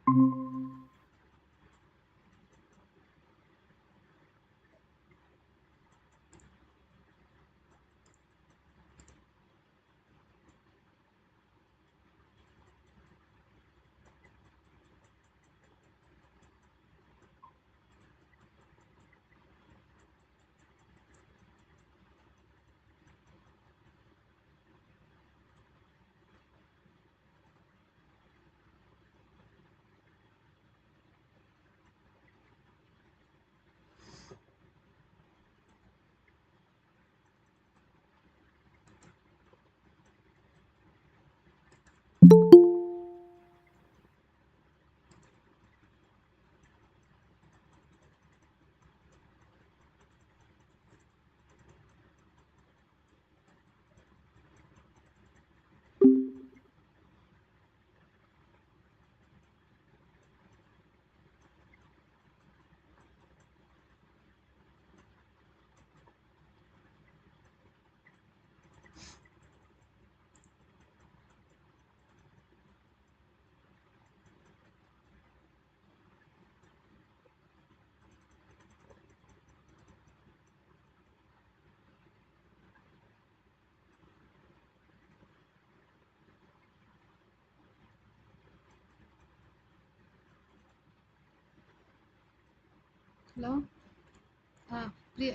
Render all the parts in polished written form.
Hello.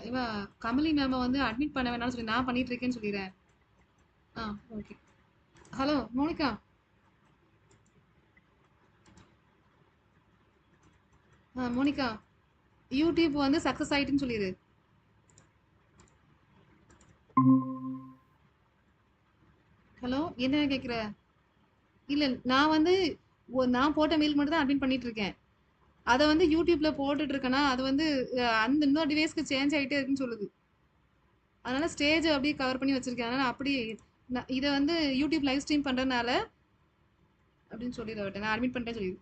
இவ கமலி மேம வந்து admit பண்ண வேணாம்னு சொல்லி நான் பண்ணிட்டு இருக்கேன்னு சொல்லிடுறேன். Okay. Hello Monica. Monica, YouTube வந்து சக்சஸ் ஆயிட்டுன்னு சொல்லிடு. ஹலோ, என்ன கேக்குற? இல்ல, நான் வந்து நான் போட்ட மெயில் மட்டும் தான் அட்மிட் பண்ணிட்டு இருக்கேன். அதை வந்து யூடியூப்ல போட்டுட்டு இருக்கேன்னா அது வந்து அந்த இன்னொரு டிவைஸ்க்கு சேஞ்ச் ஆகிட்டே இருக்குன்னு சொல்லுது. அதனால ஸ்டேஜ் அப்படியே கவர் பண்ணி வச்சிருக்கேன். அதனால அப்படி இதை வந்து யூடியூப் லைவ் ஸ்ட்ரீம் பண்றதுனால அப்படின்னு சொல்லிடுறேன். நான் அட்மிட் பண்ணிட்டேன் சொல்லிடு.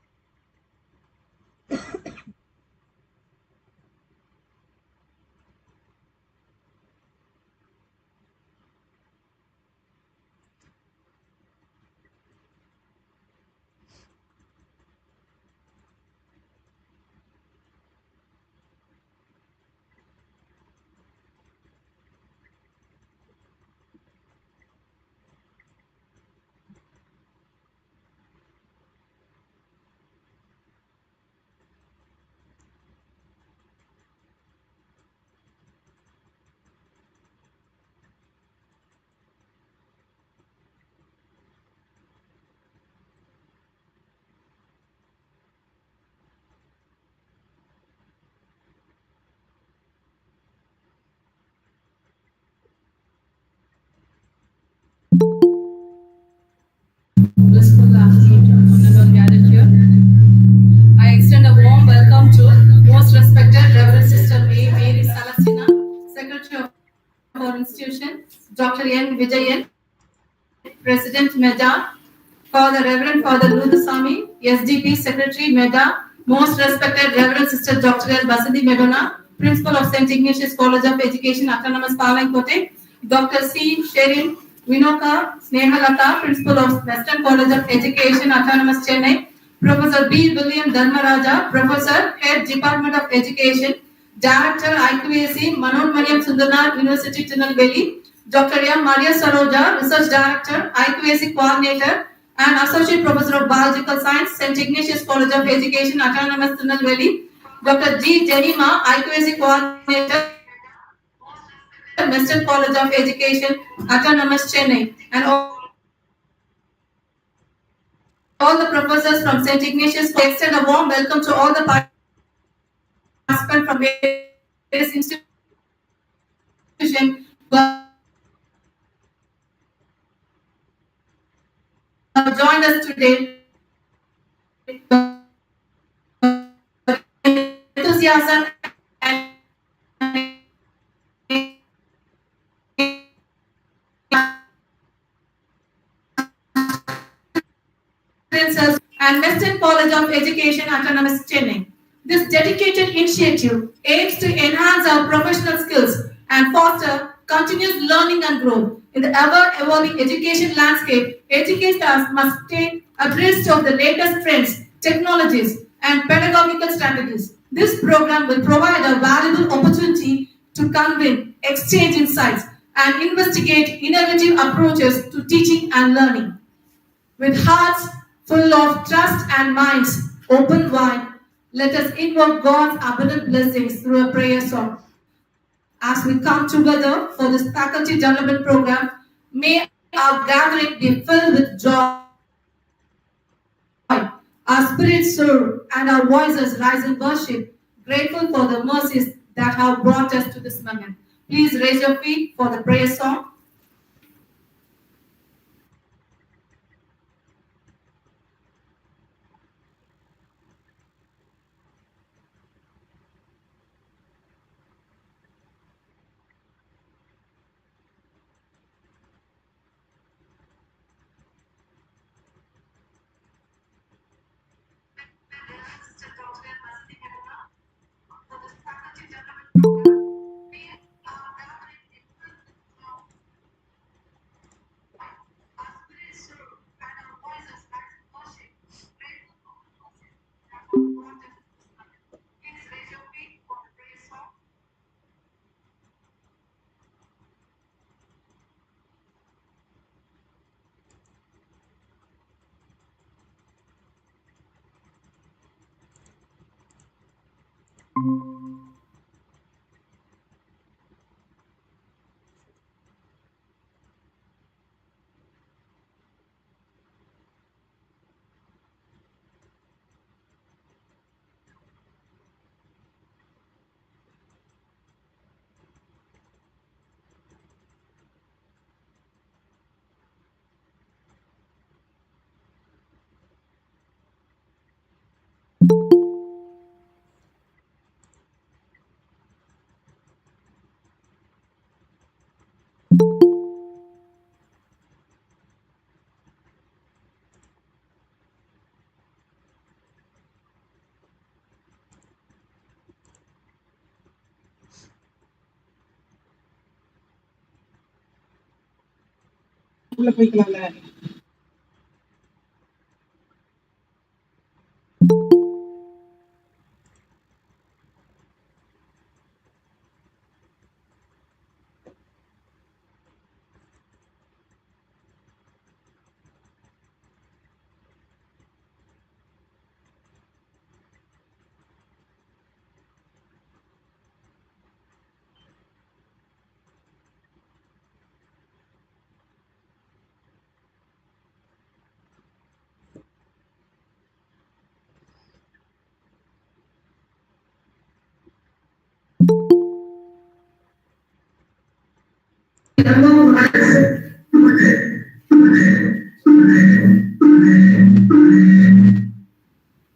Blissful afternoon, honorable gathered here. I extend a warm welcome to most respected Reverend Sister Mary Celestina, Secretary of our institution, Dr. N. Vijayan, President MEDA, Father Reverend Father Ludusami, SDP Secretary MEDA, most respected Reverend Sister Dr. L. Basadi Medona, Principal of St.Ignatius College of Education, Autonomous Palankote, Dr. C. Sherin Vinoka Snehalata, Principal of Western College of Education, Autonomous Chennai, Professor B.William Dharma, Professor, Head Department of Education, Director IQAC, Manonmaniam Sundaranar, University Tirunelveli, Dr. M. Maria Saroja, Research Director, IQAC Coordinator, and Associate Professor of Biological Science, St. Ignatius College of Education, Autonomous Tirunelveli, Dr. G. Jenima, IQAC Coordinator, Western College of Education, Autonomous Chennai, and all the professors from St. Ignatius. Extend a warm welcome to all the participants from various institutions who have joined us today. Enthusiasm and and Western College of Education, Autonomous Chennai. This dedicated initiative aims to enhance our professional skills and foster continuous learning and growth. In the ever-evolving education landscape, educators must stay abreast of the latest trends technologies, and pedagogical strategies. This program will provide a valuable opportunity to convene, exchange insights, and investigate innovative approaches to teaching and learning. With hearts full of trust and minds open wide, let us invoke God's abundant blessings through a prayer song. As we come together for this faculty development program, may our gathering be filled with joy, our spirits soar, and our voices rise in worship, grateful for the mercies that have brought us to this moment. Please raise your feet for the prayer song.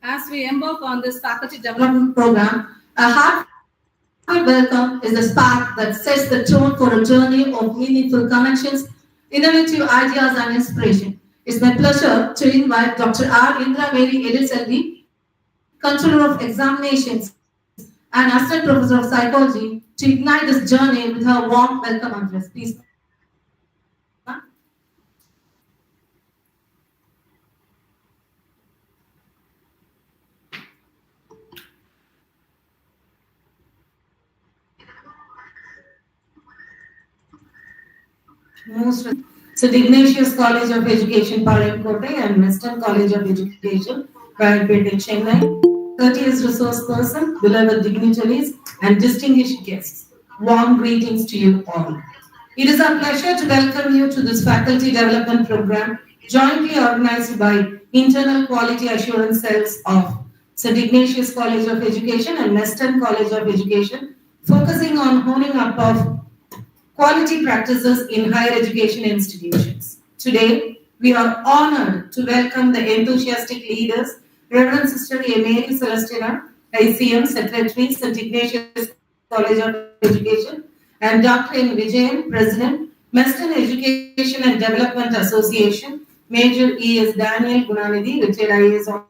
As we embark on this faculty development program, a heartfelt welcome is the spark that sets the tone for a journey of meaningful connections, innovative ideas, and inspiration. It's my pleasure to invite Dr. R. Indra Mary Eliselvi, Controller of Examinations and Assistant Professor of Psychology, to ignite this journey with her warm welcome address. Please. St.Ignatius College of Education, Palayamkottai, and Western College of Education, Private in Chennai, courteous resource person, beloved dignitaries, and distinguished guests. Warm greetings to you all. It is our pleasure to welcome you to this faculty development program jointly organized by Internal Quality Assurance Cells of St.Ignatius College of Education and Western College of Education, focusing on honing up of quality practices in higher education institutions. Today, we are honored to welcome the enthusiastic leaders, Reverend Sister A. Mary Celestina, ICM Secretary, St. Ignatius College of Education, and Dr. N. Vijayan, President, Western Education and Development Association, Major E.S. Daniel Gunanidhi, retired IAS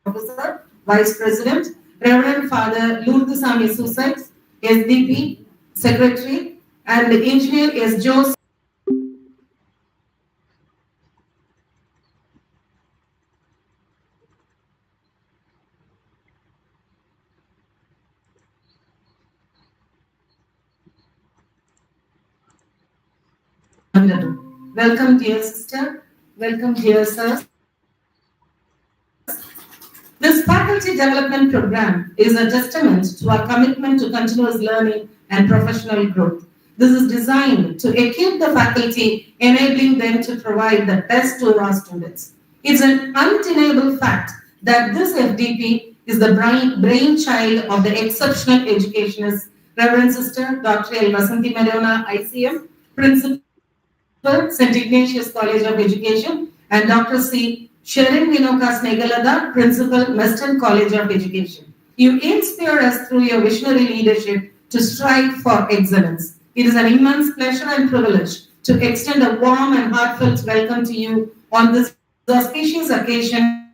officer, Vice President, Reverend Father Lourdesami Sussex, SDP, Secretary, and the engineer is Joseph. commendable. Welcome, dear sister. Welcome, dear sirs. This faculty development program is a testament to our commitment to continuous learning and professional growth. This is designed to equip the faculty, enabling them to provide the best to our students. It's an undeniable fact that this FDP is the brainchild of the exceptional educationist, Reverend Sister Dr. L. Vasanthi Madonna, ICM, Principal, St. Ignatius College of Education, and Dr. C. Sherin Vinoka Snegalada, Principal, Meston College of Education. You inspire us through your visionary leadership to strive for excellence. It is an immense pleasure and privilege to extend a warm and heartfelt welcome to you on this auspicious occasion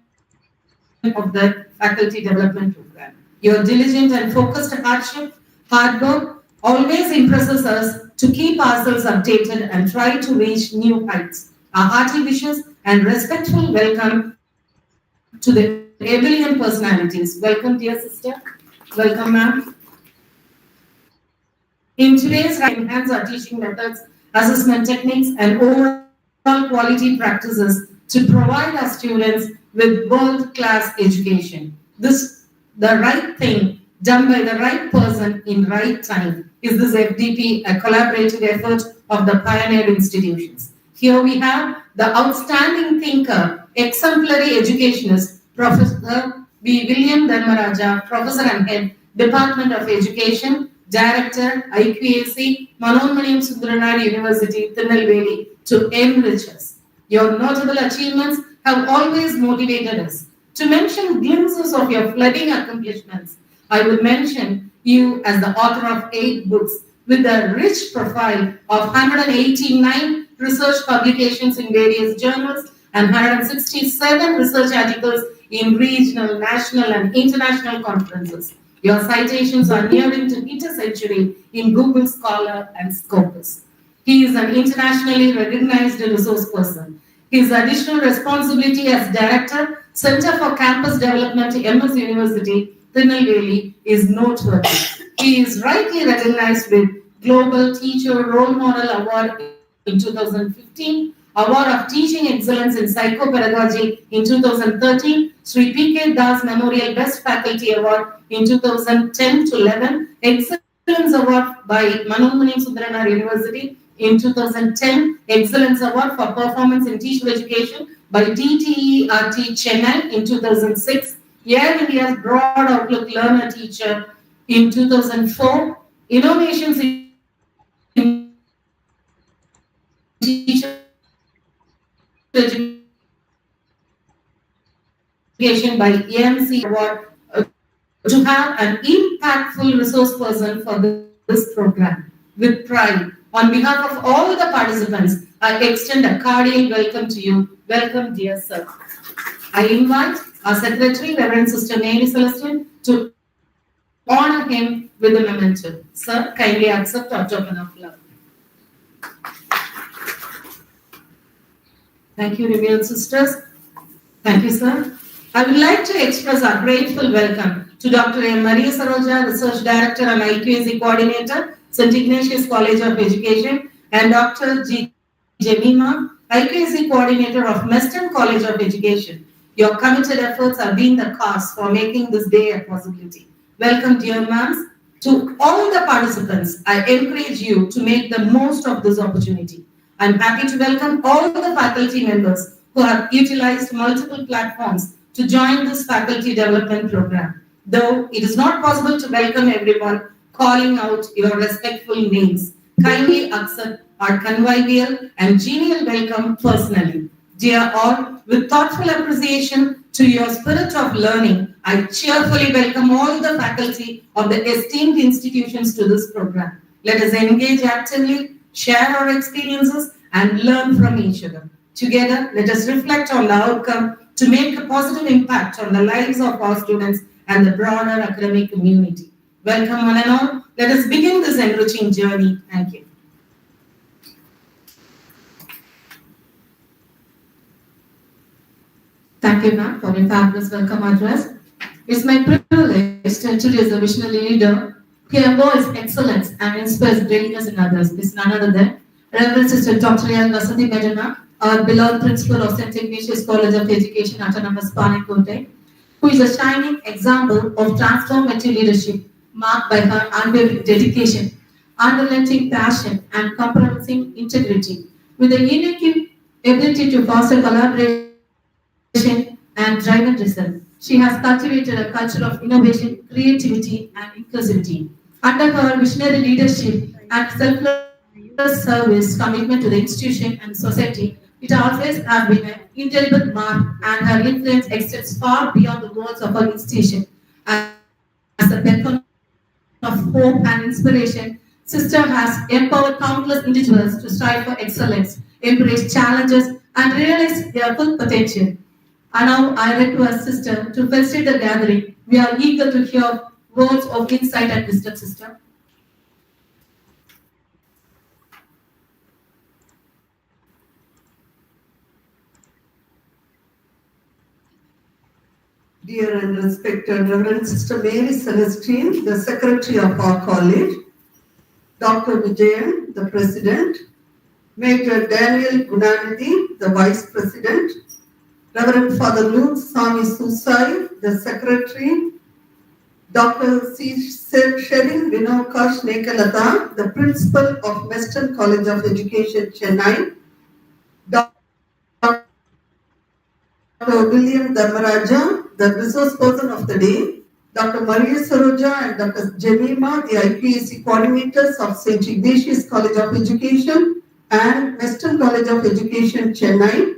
of the Faculty Development Program. Your diligent and focused hard work always impresses us to keep ourselves updated and try to reach new heights. Our hearty wishes and respectful welcome to the B.William personalities. Welcome, dear sister. Welcome, ma'am. In today's enhance our teaching methods, assessment techniques, and overall quality practices to provide our students with world-class education. This, the right thing done by the right person in right time, is this FDP, a collaborative effort of the pioneer institutions. Here we have the outstanding thinker, exemplary educationist, Professor B.William Dharma, Professor and Head, Department of Education, Director, IQAC, Manonmaniam Sundaranar University, Tirunelveli, to enrich us. Your notable achievements have always motivated us. To mention glimpses of your flooding accomplishments, I would mention you as the author of 8 books with a rich profile of 189 research publications in various journals and 167 research articles in regional, national, and international conferences. Your citations are nearing to hit a century in Google Scholar and Scopus. He is an internationally recognized resource person. His additional responsibility as Director, Center for Campus Development, MS University, Tirunelveli, is noteworthy. He is rightly recognized with Global Teacher Role Model Award in 2015, Award of Teaching Excellence in Psychopedagogy in 2013, Sri P.K. Das Memorial Best Faculty Award in 2010-11, Excellence Award by Manonmaniam Sundaranar University in 2010, Excellence Award for Performance in Teacher Education by DTERT Chennai in 2006, Air India's Broad Outlook Learner Teacher in 2004, Innovations in Teacher Education by EMC Award, to have an impactful resource person for this program. With pride, on behalf of all the participants, I extend a cordial welcome to you. Welcome, dear sir. I invite our Secretary, Reverend Sister Mary Celestine, to honor him with a memento. Sir, kindly accept our token of love. Thank you, Revered Sisters. Thank you, sir. I would like to express our grateful welcome to Dr. M. Maria Saroja, Research Director and IQAC Coordinator, St. Ignatius College of Education, and Dr. G. Jemima, IQAC Coordinator of Meston College of Education. Your committed efforts have been the cause for making this day a possibility. Welcome, dear ma'ams. To all the participants, I encourage you to make the most of this opportunity. I'm happy to welcome all the faculty members who have utilized multiple platforms to join this faculty development program. Though it is not possible to welcome everyone, calling out your respectful names, kindly accept our convivial and genial welcome personally. Dear all, with thoughtful appreciation to your spirit of learning, I cheerfully welcome all the faculty of the esteemed institutions to this program. Let us engage actively, share our experiences, and learn from each other. Together, let us reflect on the outcome to make a positive impact on the lives of our students and the broader academic community. Welcome one and all. Let us begin this enriching journey. Thank you. Thank you, ma'am, for your fabulous welcome address. It's my privilege to introduce a visionary leader who embodies excellence and inspires greatness in others. It's none other than Reverend Sister Dr. L. Vasanthi Medana, our beloved principal of St.Ignatius College of Education, Autonomous Panikote, who is a shining example of transformative leadership marked by her unwavering dedication, unrelenting passion, and compromising integrity, with a unique ability to foster collaboration and driven result. She has cultivated a culture of innovation, creativity, and inclusivity. Under her visionary leadership and selfless service commitment to the institution and society, it always has been an indelible mark, and her influence extends far beyond the walls of her institution. As a beacon of hope and inspiration, Sister has empowered countless individuals to strive for excellence, embrace challenges, and realize their full potential. And now I request Sister to facilitate the gathering. We are eager to hear words of insight and wisdom, Sister. Dear and respected Reverend Sister Mary Celestine, the Secretary of our college, Dr. Vijayan, the President, Major Daniel Gunanidhi, the Vice President, Reverend Father Lutz Swami Susai, the Secretary, Dr. Sherin Vinokash Nekalata, the Principal of Western College of Education, Chennai, Dr. B.William Dharma, the resource person of the day, Dr. Maria Saroja and Dr. Jemima, the IQAC coordinators of St. Ignatius College of Education and Western College of Education, Chennai,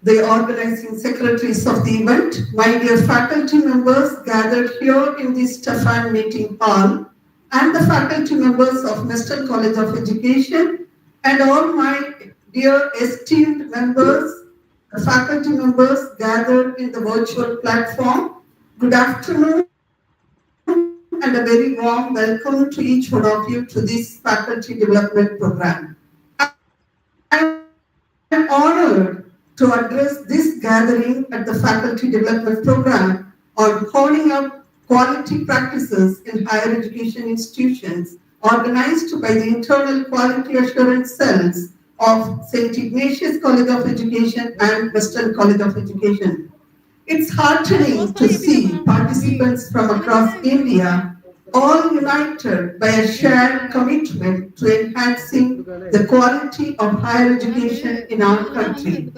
the organizing secretaries of the event, my dear faculty members gathered here in the Stefan Meeting Hall, and the faculty members of Western College of Education, and all my dear esteemed members, the faculty members gathered in the virtual platform. Good afternoon and a very warm welcome to each one of you to this faculty development program. I am honored to address this gathering at the faculty development program on honing up quality practices in higher education institutions organized by the internal quality assurance cells of St. Ignatius College of Education and Western College of Education. It's heartening to see participants from across India all united by a shared commitment to enhancing the quality of higher education in our country.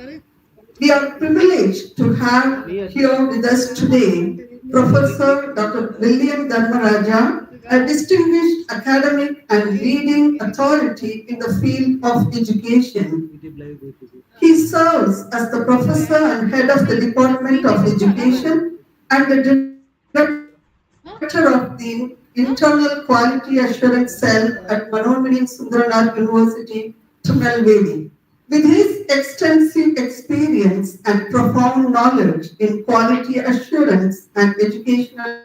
We are privileged to have here with us today Professor Dr. William Dharma, a distinguished academic and leading authority in the field of education. He serves as the professor and head of the Department of Education and the director of the Internal Quality Assurance Cell at Manonmaniam Sundaranar University, Tirunelveli. With his extensive experience and profound knowledge in quality assurance and educational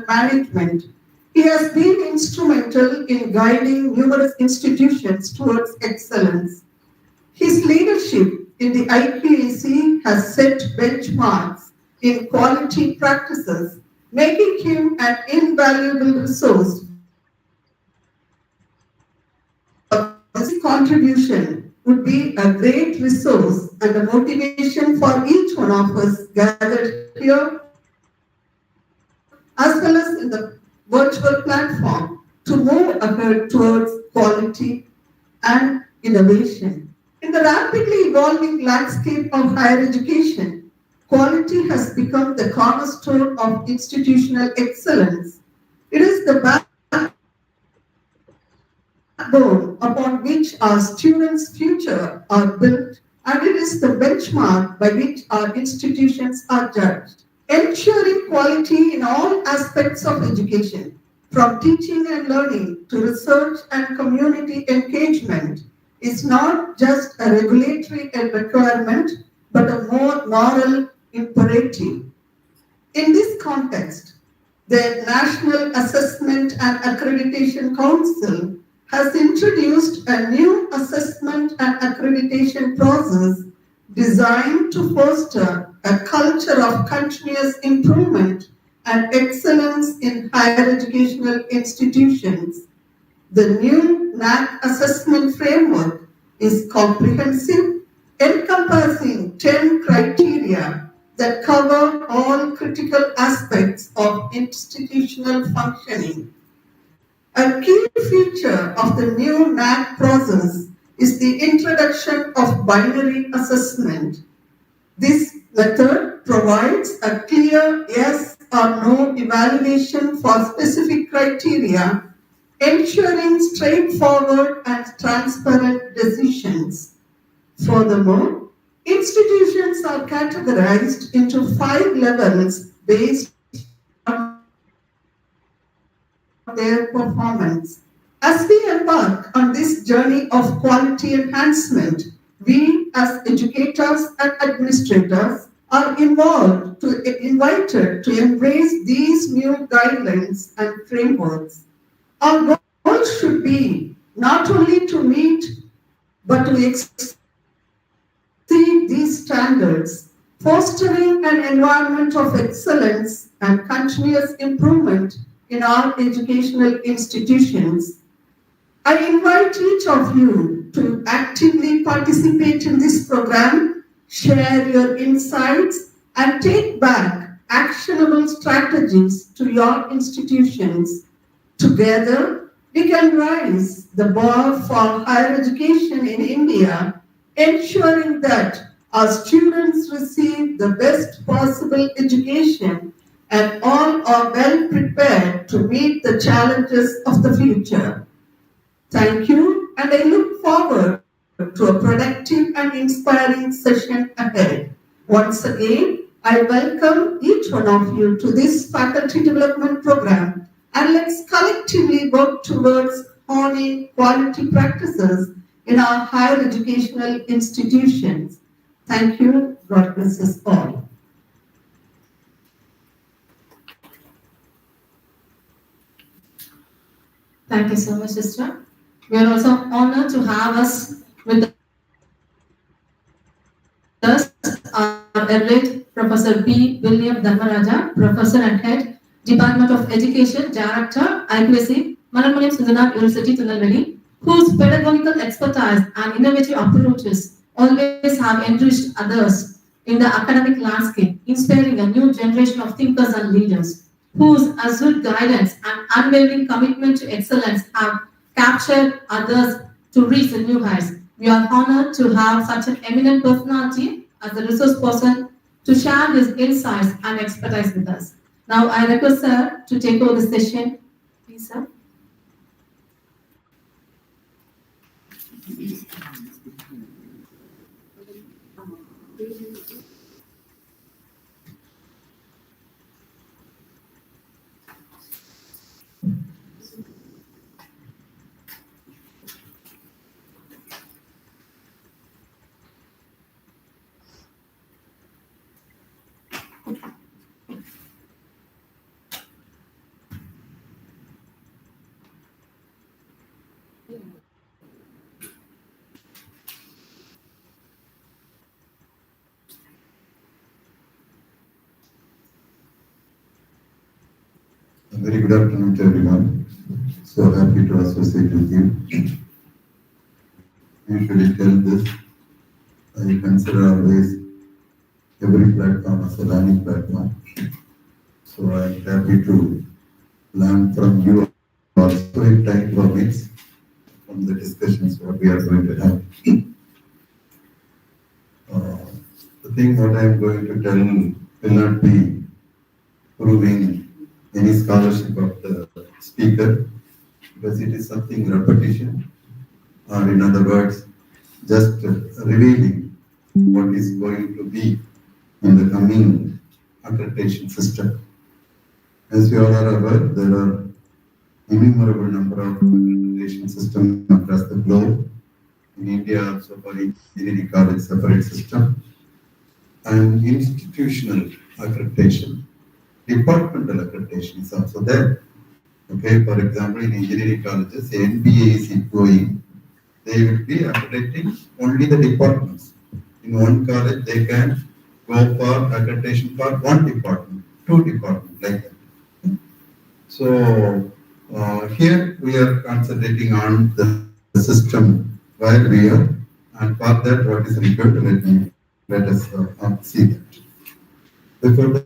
management, he has been instrumental in guiding numerous institutions towards excellence. His leadership in the IQAC has set benchmarks in quality practices, making him an invaluable resource. His contribution would be a great resource and a motivation for each one of us gathered here, as well as in the virtual platform, to move ahead towards quality and innovation. In the rapidly evolving landscape of higher education, quality has become the cornerstone of institutional excellence. It is the backbone upon which our students' future are built, and it is the benchmark by which our institutions are judged. Ensuring quality in all aspects of education, from teaching and learning to research and community engagement, is not just a regulatory requirement, but a more moral imperative. In this context, the National Assessment and Accreditation Council has introduced a new assessment and accreditation process designed to foster a culture of continuous improvement and excellence in higher educational institutions. The new NAAC assessment framework is comprehensive, encompassing 10 criteria that cover all critical aspects of institutional functioning. A key feature of the new NAAC process is the introduction of binary assessment. This method provides a clear yes or no evaluation for specific criteria, ensuring straightforward and transparent decisions. Furthermore, institutions are categorized into 5 levels based on their performance. As we embark on this journey of quality enhancement, we as educators and administrators are invited to embrace these new guidelines and frameworks. Our goal should be not only to meet but to exceed these standards, fostering an environment of excellence and continuous improvement in our educational institutions. I invite each of you to actively participate in this program, share your insights, and take back actionable strategies to your institutions. Together, we can raise the bar for higher education in India, ensuring that our students receive the best possible education and all are well prepared to meet the challenges of the future. Thank you, and I look forward to a productive and inspiring session ahead. Once again, I welcome each one of you to this faculty development program, and let's collectively work towards honing quality practices in our higher educational institutions. Thank you. God bless us all. Thank you so much, sister. We are also honored to have us with us our elite Professor B.William Dharma, Professor and Head, Department of Education, Director, IQAC, Manonmaniam Sundaranar University, Tirunelveli, whose pedagogical expertise and innovative approaches always have enriched others in the academic landscape, inspiring a new generation of thinkers and leaders, whose azure guidance and unwavering commitment to excellence have captured others to reach the new heights. We are honored to have such an eminent personality as a resource person to share his insights and expertise with us. Now I request sir to take over the session. Please, sir. Very good afternoon to everyone. So happy to associate with you. Usually tell this, I consider always every platform as a learning platform. So I'm happy to learn from you also if time permits from the discussions what we are going to have. The thing what I am going to tell will not be proving any scholarship of the speaker, because it is something repetition, or in other words, just revealing what is going to be in the coming accreditation system. As you all are aware, there are innumerable number of accreditation systems across the globe. In India, also for engineering college separate system, and institutional accreditation. Departmental accreditation is also there. Okay, for example, in engineering colleges, the NBA is going, they will be accrediting only the departments. In one college, they can go for accreditation for one department, two departments, like that. So, Here we are concentrating on the system where we are, and for that what is required, let us see that. Before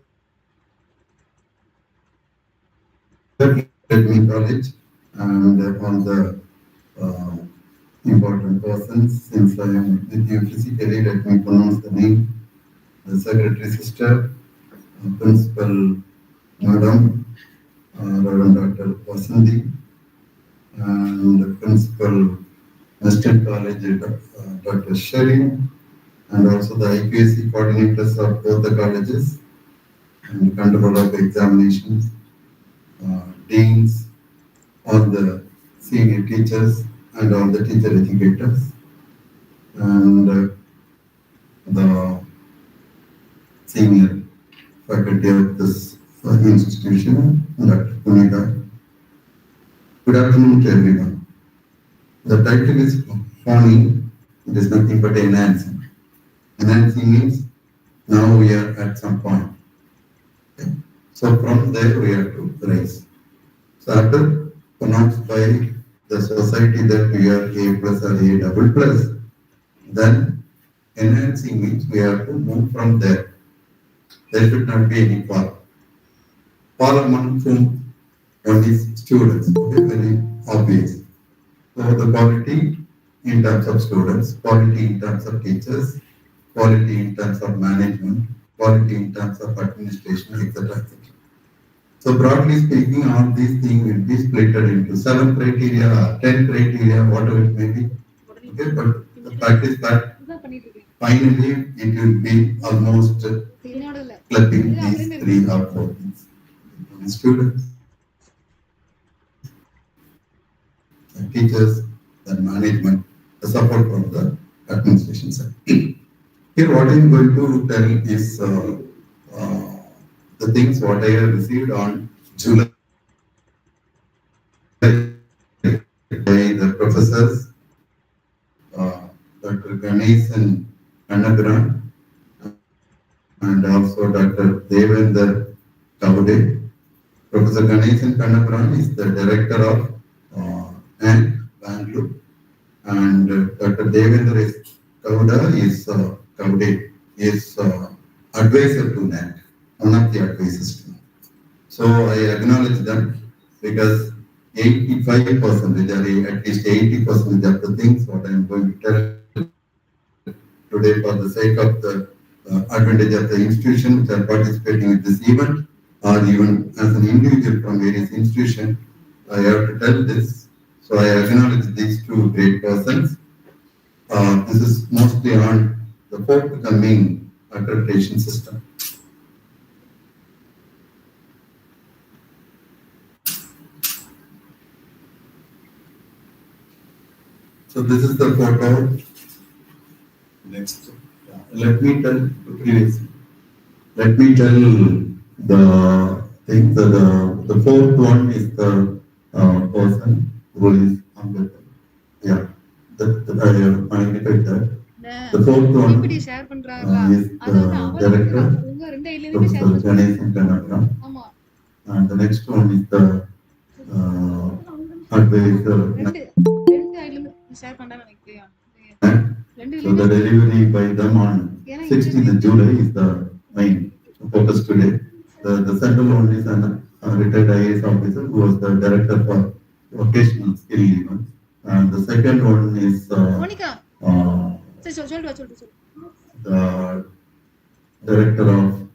that, let me acknowledge and on the important persons. Since I am with you physically, let me pronounce the name. The Secretary Sister, Principal Madam, Reverend Dr. Vasanthi, and the Principal Western College, Dr. Sherry, and also the IQAC coordinators of both the colleges, and control of examinations, deans, all the senior teachers, and all the teacher educators, and the senior faculty of this institution, Dr. Punita. Good afternoon to everyone. The title is funny, it is nothing but enhancing. Enhancing means now we are at some point. Okay. So from there we have to rise. So after pronounced by the society that we are A plus or A double plus, then enhancing means we have to move from there. There should not be any fall. Fall among whom? One is students, okay, very obvious. So the quality in terms of students, quality in terms of teachers, quality in terms of management, quality in terms of administration, etc. etc. So broadly speaking, all these things will be split into 7 criteria, 10 criteria, whatever it may be. Okay, but the fact is that finally it will be almost clubbing these 3 or 4 things. Students, the teachers, the management, the support from the administration side. Here what I am going to tell is the things what I have received on July by the professors, Dr. Ganesh and Annagran, and also Dr. Devendra Kaude. Professor Ganesh and Kannagran is the director of Bangalore, and Dr. Devendra Kaude is advisor to NAC, one of the advisors to NAC. So I acknowledge them because 85% or at least 80% of the things what I am going to tell today for the sake of the advantage of the institution which are participating in this event, or even as an individual from various institutions, I have to tell this. So I acknowledge these 2 great persons. This is mostly on the forthcoming accreditation system. So this is the photo. Next, let me tell the thing. The 4th one is the person who is Ambedkar. Yeah, I have identified that. The 4th one is the director, Professor Ganesh and Kannagran. And the next one is the advisor. So the delivery by them on 16th July is the main focus today. The central one is a retired IAS officer who was the director for vocational skill events. And the second one is the director of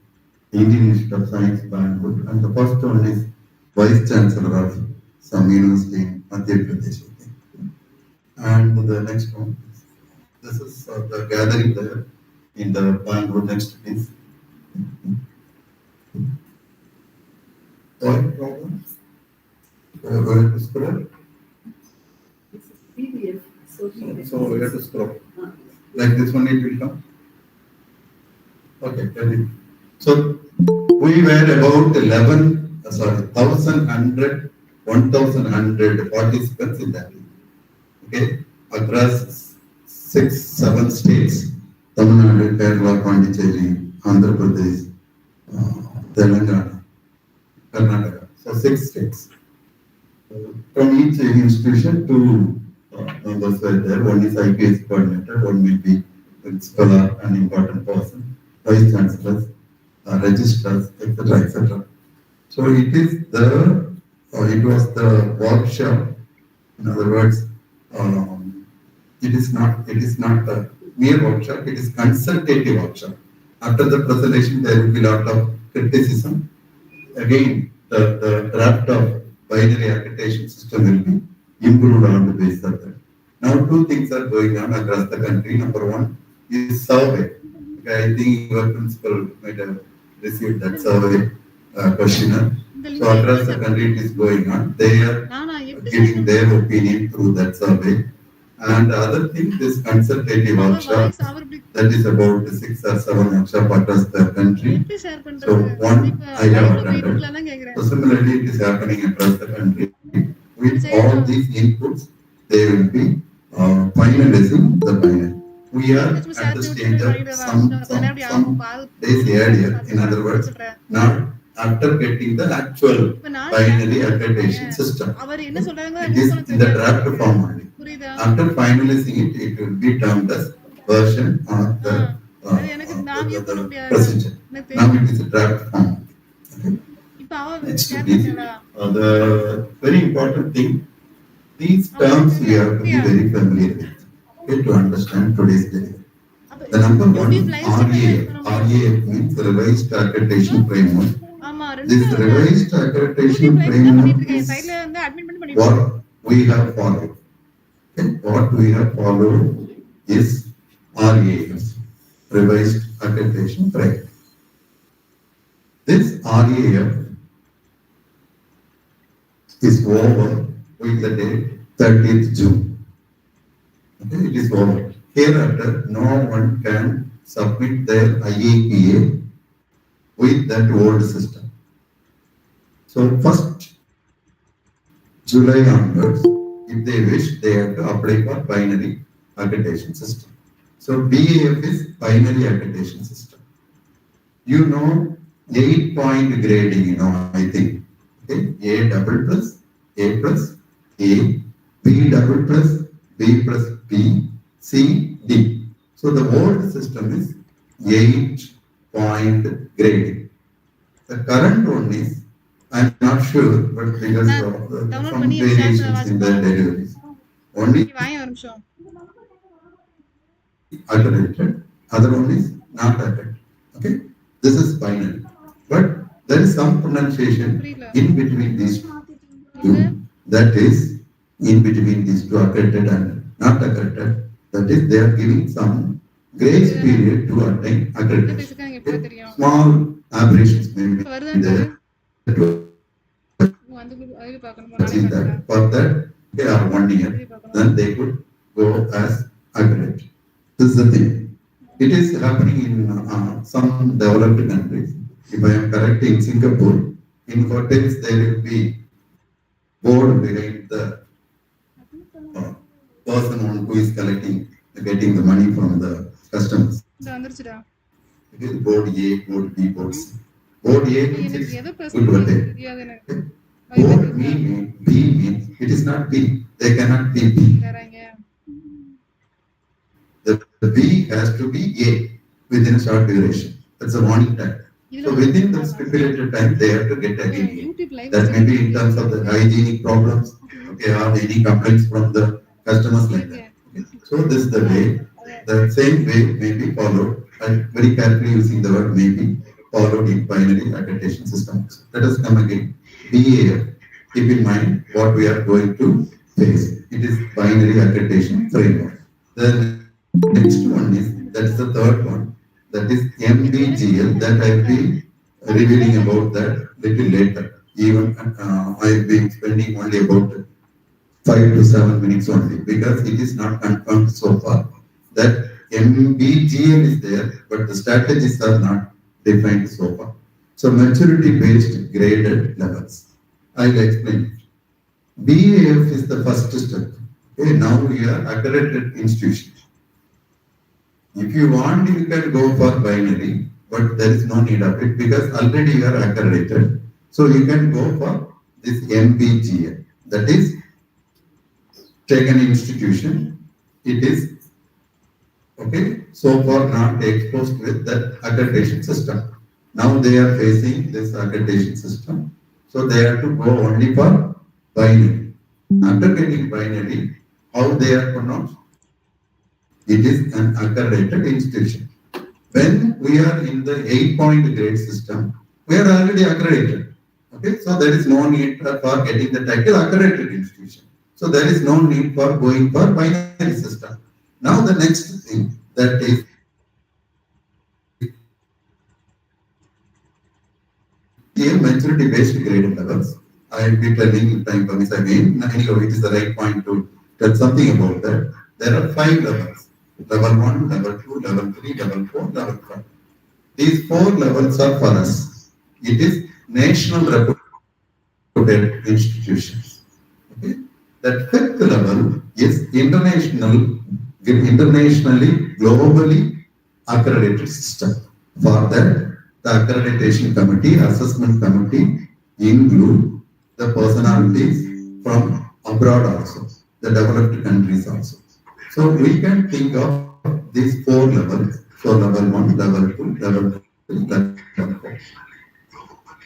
Indian Institute of Science, Bangalore. And the first one is Vice Chancellor of some university in Madhya Pradesh. And the next one, this is the gathering there in the Bangalore next piece. Point problem? We are going to scroll. PDF. So we have to scroll. Like this one it will come. Okay, tell it. So we were about 1,100 participants in that. Okay, across 6-7 states: Tamil Nadu, Kerala, Pondicherry, Andhra Pradesh, Telangana, Karnataka. So 6 states. from each institution, two members were there. One is IQAC coordinator, one may be scholar, an important person, vice chancellors, registrars, etc., etc. So it was the workshop. In other words, it is not a mere workshop. It is consultative workshop. After the presentation, there will be a lot of criticism. Again, the draft of binary accreditation system will be improved on the basis of that. Now, two things are going on across the country. Number one is survey. Okay, I think your principal might have received that survey questionnaire. So across the country it is going on. They are giving their opinion through that survey. And the other thing, this consultative workshop, that is about 6 or 7 workshops across the country. So one I have attended. So similarly, it is happening across the country. With all these inputs, they will be finalizing the binary. We are at the stage of some days earlier. In other words, not after getting the actual binary accreditation system. It is in the draft form only. After finalizing it, it will be termed as version of the procedure. Now it is a draft form. Okay. Next, please. The very important thing, these terms we have to be very familiar with, okay, to understand today's delivery. The number one, RAF. RAF means Revised Accreditation Framework. This Revised Accreditation Framework is what we have followed. Okay. What we have followed is RAF, Revised Accreditation Framework. This RAF is over with the date 30th June. Okay, it is over. Hereafter, no one can submit their IAPA with that old system. So, 1st July onwards, if they wish, they have to apply for binary accreditation system. So, BAF is binary accreditation system. You know, 8-point grading, I think. Okay, A double plus, A plus, A, B double plus, B plus B, C, D. So the old system is 8-point grading. The current one is, I'm not sure, but because of some variations in the deliveries. Only accredited, other one is not accredited. Okay, this is binary. But there is some pronunciation in between these two. That is, in between these two, accredited and not accredited. That is, they are giving some grace period to attain accreditation. Okay. Small aberrations may be there to achieve that. For that, they are 1 year. Then they could go as accredited. This is the thing. It is happening in some developed countries. If I am correct, in Singapore, in hotels there will be board behind the person who is getting the money from the customers. It is board A, board B, board C. Board A means it's good hotel. Board B means it is not B. They cannot be B. The B has to be A within a short duration. That's a warning time. So within the stipulated time, they have to get again. That may be in terms of the hygienic problems, okay, or any complaints from the customers like that. Okay. So this is the way. The same way may be followed, and very carefully using the word may be followed in binary accreditation systems. Let us come again. BAF. Keep in mind what we are going to face. It is binary accreditation framework. The next one is, that is the third one. That is MBGL, that I will be revealing about that little later. Even I have been spending only about 5 to 7 minutes only, because it is not confirmed so far. That MBGL is there, but the strategies are not defined so far. So maturity based graded levels. I will explain it. BAF is the first step. Okay, now we are accredited institution. If you want, you can go for binary, but there is no need of it because already you are accredited. So you can go for this MBGL. That is, take an institution, it is okay, so far not exposed with that accreditation system. Now they are facing this accreditation system, so they have to go only for binary. After getting binary, how they are pronounced? It is an accredited institution. When we are in the 8-point grade system, we are already accredited. Okay, so there is no need for getting the title accredited institution. So there is no need for going for binary system. Now the next thing that is maturity based grade levels. I will be telling time permits again. Anyway, it is the right point to tell something about that. There are 5 levels: level 1, level 2, level 3, level 4, level 5. These 4 levels are for us. It is national reputed institutions. Okay? That 5th level is internationally, globally accredited system. For that, the accreditation committee, assessment committee include the personalities from abroad also, the developed countries also. So we can think of these 4 levels. So level 1, level 2, level 3, level 4.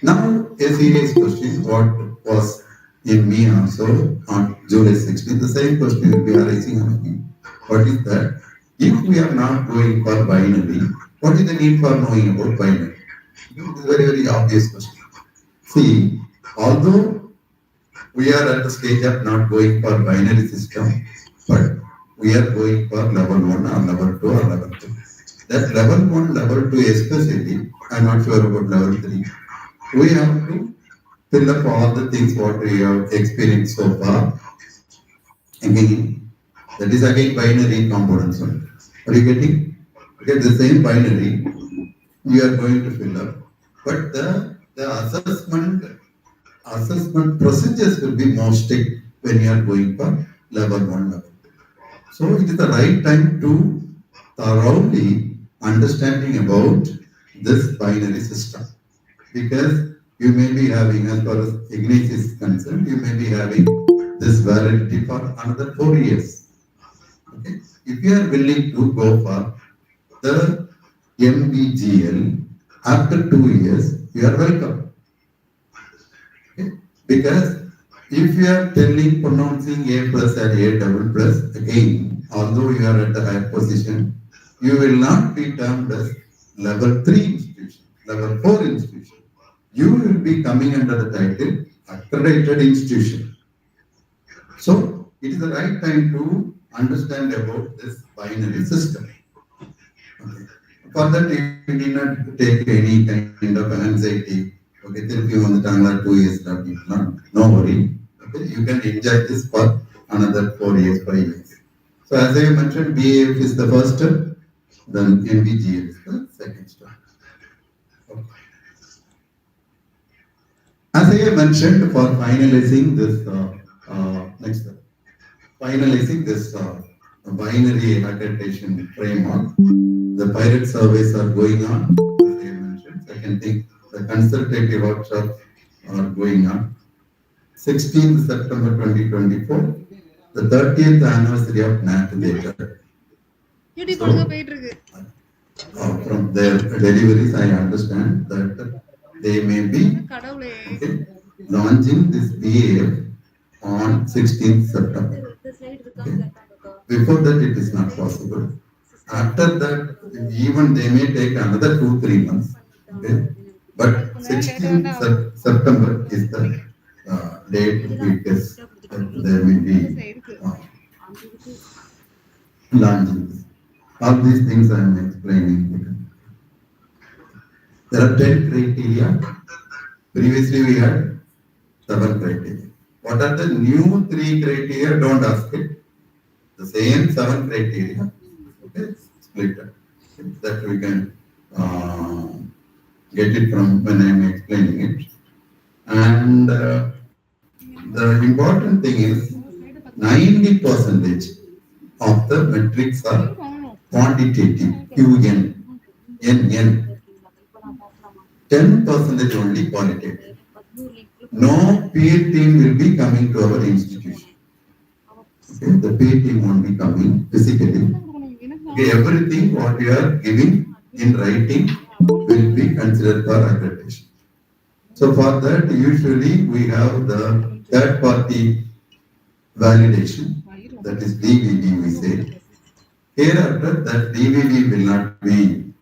Now a serious question, what was in me also on July 16th, the same question will be arising on me. What is that? If we are not going for binary, what is the need for knowing about binary? This is a very, very obvious question. See, although we are at the stage of not going for binary system, but we are going for level 1 or level 2 or level 3. That level 1, level 2 especially, I am not sure about level 3. We have to fill up all the things what we have experienced so far. Again, that is again binary components. Are you getting? Okay, the same binary you are going to fill up, but the assessment procedures will be more strict when you are going for level 1, level 2. So it is the right time to thoroughly understanding about this binary system, because you may be having, as far as Ignatius is concerned, you may be having this validity for another 4 years. Okay, if you are willing to go for the MBGL after 2 years, you are welcome. Okay? Because if you are pronouncing A plus or A double plus, again, although you are at the higher position, you will not be termed as level 3 institution, level 4 institution. You will be coming under the title accredited institution. So it is the right time to understand about this binary system. Okay. For that, you need not take any kind of anxiety. Okay, till you want the 2 years, no worry. Okay, you can enjoy this for another 4 years, 5 years. So as I mentioned, BAF is the first step, then MBGL is the second step. Okay. As I mentioned, for finalizing this next step, finalizing this binary accreditation framework, the pilot surveys are going on, as I mentioned. Second thing, the consultative workshops are going on. 16th September 2024, the 30th anniversary of NAT later. So, from their deliveries, I understand that they may be launching this BAF on 16th September. Okay. Before that, it is not possible. After that, even they may take another 2-3 months. Okay. But 16th September is the date because there may be launching. All these things I am explaining. There are 10 criteria. Previously we had 7 criteria. What are the new 3 criteria? Don't ask it. The same 7 criteria. Okay, split it. That we can get it from when I am explaining it. And the important thing is 90% of the metrics are quantitative, QN, NN. 10% only qualitative. no peer team will be coming to our institution. Okay, the peer team won't be coming physically. Okay, everything what we are giving in writing will be considered for accreditation. So for that, usually we have the third party validation, that is DVD we say. Hereafter, that DVD will not be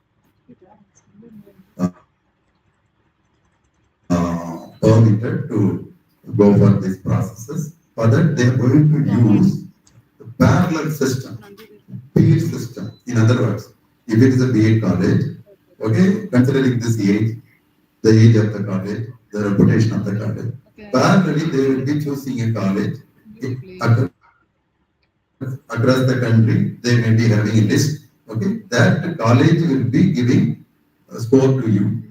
permitted to go for these processes. For that, they are going to use the parallel system, peer system. In other words, if it is a B.Ed college, okay, considering this age, the age of the college, the reputation of the college, parallelly they will be choosing a college across the country. They may be having a list. Okay, that college will be giving a score to you,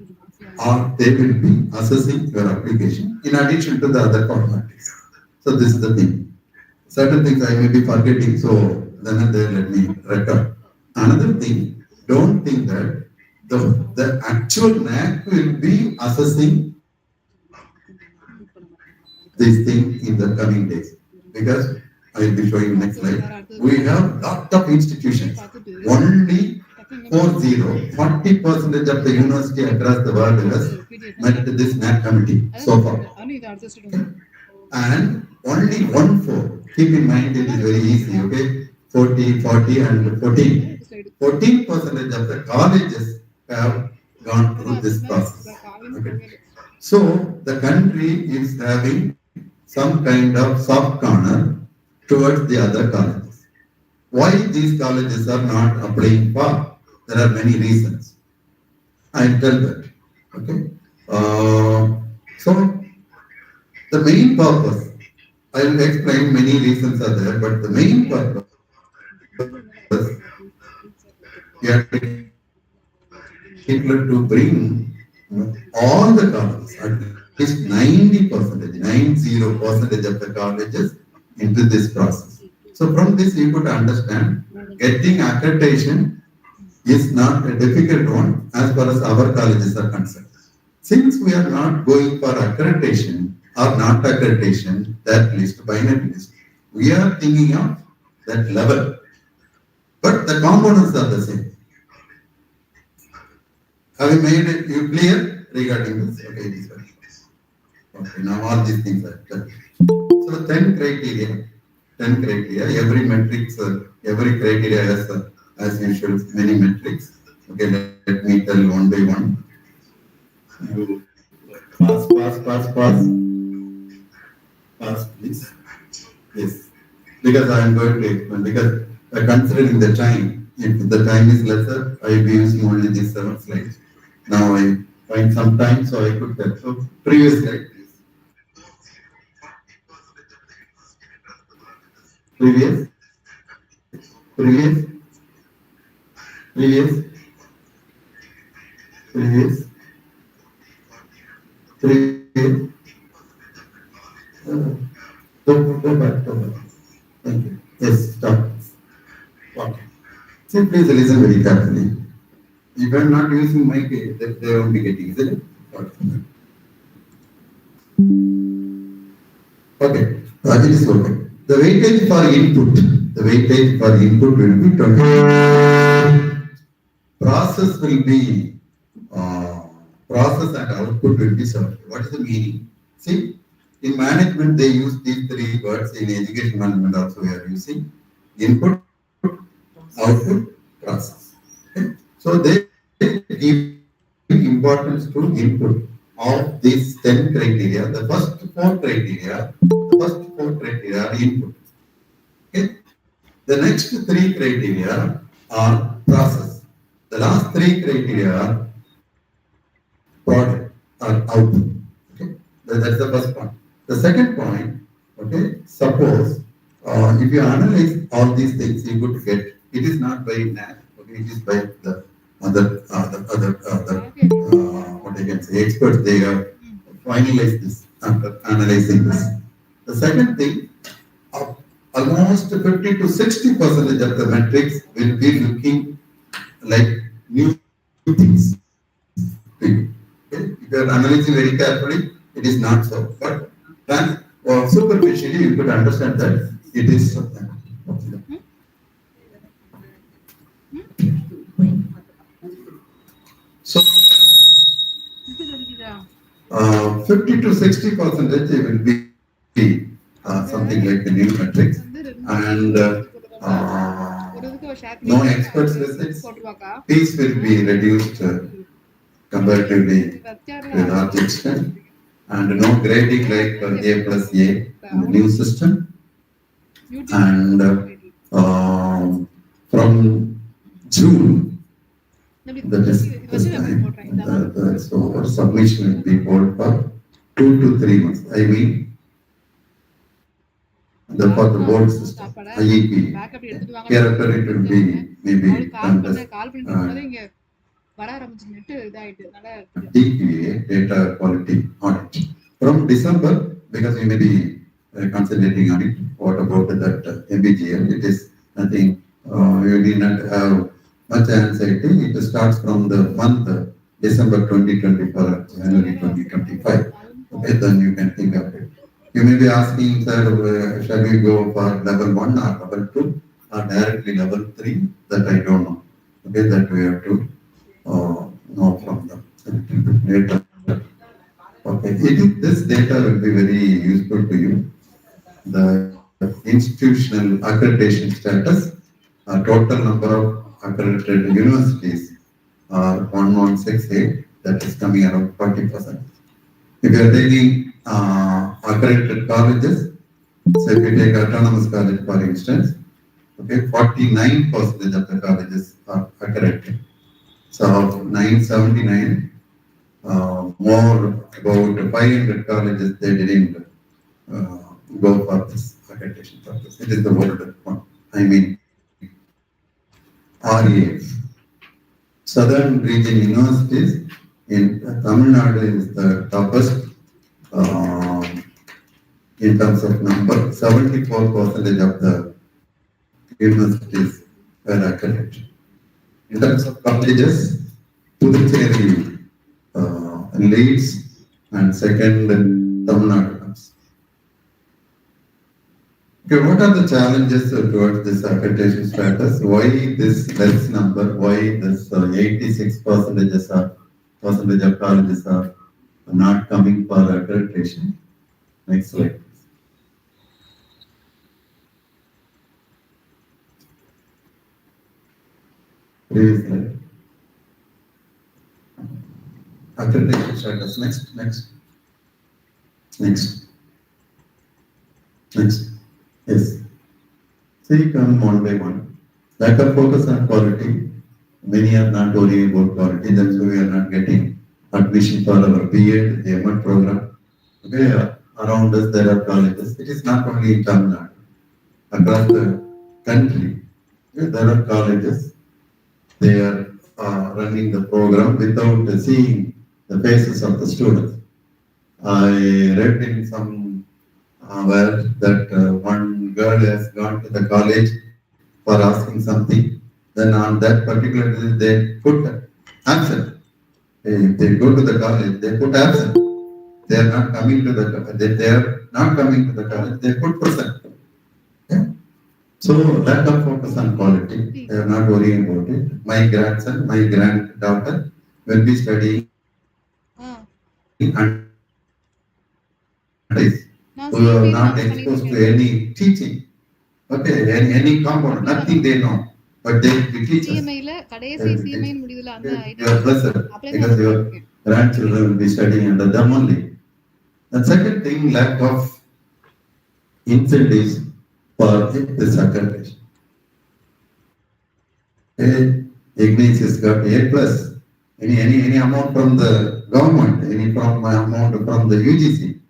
or they will be assessing your application in addition to the other formalities. So this is the thing. Certain things I may be forgetting, so then and there let me record. Another thing, don't think that the actual NAC will be assessing this thing in the coming days, because I will be showing next slide. We have lot of institutions. Only 40% of the university across the world has met this NAC committee so far. And only 1/4. Keep in mind, it is very easy, okay? 40, 40 and 14. 14% of the colleges have gone through this process. Okay. So the country is having some kind of soft corner towards the other colleges. Why these colleges are not applying for? There are many reasons. I'll tell that. Okay. So the main purpose, I will explain, many reasons are there, but the main purpose, we are to bring all the colleges, at least 90% of the colleges into this process. So from this you could understand, getting accreditation is not a difficult one as far as our colleges are concerned. Since we are not going for accreditation or not accreditation, that list, binary list, we are thinking of that level. But the components are the same. Have you made it you clear regarding this? Okay, this one. Okay, now all these things are done. So 10 criteria, every metrics, every criteria has, as usual, many metrics. Okay, let me tell one by one. You pass, please. Yes, because I am going to explain, because considering the time, if the time is lesser, I will be using only these 7 slides. Now I find some time, so I could tell. So previous slide, please. Previous. Go back. Thank you. Yes, stop. Okay. See, please listen very carefully. If I am not using mic, they won't be getting, isn't it? Okay, it is okay. The weightage for input will be 20. Process will be, process and output will be 70. What is the meaning? See, in management they use these 3 words. In education management also we are using input, output, process. Okay? So they give importance to input of these 10 criteria. The first 4 criteria are input. Okay? The next 3 criteria are process. The last 3 criteria are product or output. Okay? That's the first point. The second point, okay, suppose if you analyze all these things, you could get, it is not by NAC, okay, it is by the other what I can say, experts. They have finalized this after analyzing this. The second thing, almost 50 to 60% of the metrics will be looking like new things. Okay? If you are analyzing very carefully, It is not so. But superficially, you could understand that it is something. So, 50 to 60% will be something like the new metrics, and no experts visits. Fees will be reduced comparatively to a large extent, and no grading like A plus A in the new system. And from June, that is this time, so our submission will be held for 2 to 3 months. I mean, for the board system, IEP. Hereafter it will be maybe done as DQA, data quality audit. From December, because we may be concentrating on it, what about that MBGL? It is nothing, you need not have much anxiety. It starts from the month December 2024, January 2025. Okay, then you can think of it. You may be asking, sir, shall we go for level 1 or level 2 or directly level 3? That I don't know. Okay, that we have to know from them later. Okay, this data will be very useful to you. The institutional accreditation status, total number of accredited universities are 1168, that is coming around 40%. If you are taking accredited colleges, so if you take autonomous college for instance, okay, 49% of the colleges are accredited. So of 979, more about 500 colleges they didn't go for this accreditation purpose. It is the world one. I mean, REAs. Southern region universities in Tamil Nadu is the toughest in terms of number. 74% of the universities were accredited. In terms of colleges, Puducherry leads and second Tamil Nadu comes. Okay, what are the challenges towards this accreditation status? Why this less number? Why this 86% of colleges are not coming for accreditation? Next slide. Previous slide. Accreditation status. Next. Yes. See, come one by one. Lack of focus on quality. Many are not worrying about quality. That's why we are not getting admission for our B.Ed, M.Ed program. Okay, around us there are colleges. It is not only in Tamil Nadu. Across the country, okay, there are colleges. They are running the program without seeing the faces of the students. I read in some where that one girl has gone to the college for asking something. Then on that particular day, they put absent. If they go to the college, they put absent. They are not coming to the college. They put present. Okay? So lack of focus on quality. They are not worrying about it. My grandson, my granddaughter will be studying and who are not exposed to any teaching. Okay, any component, nothing they know. But they will be teachers. You are blessed because your grandchildren will be studying under them only. The second thing, lack of incentives for this accreditation. Ignatius got A plus. Any amount from the government, any amount from the UGC.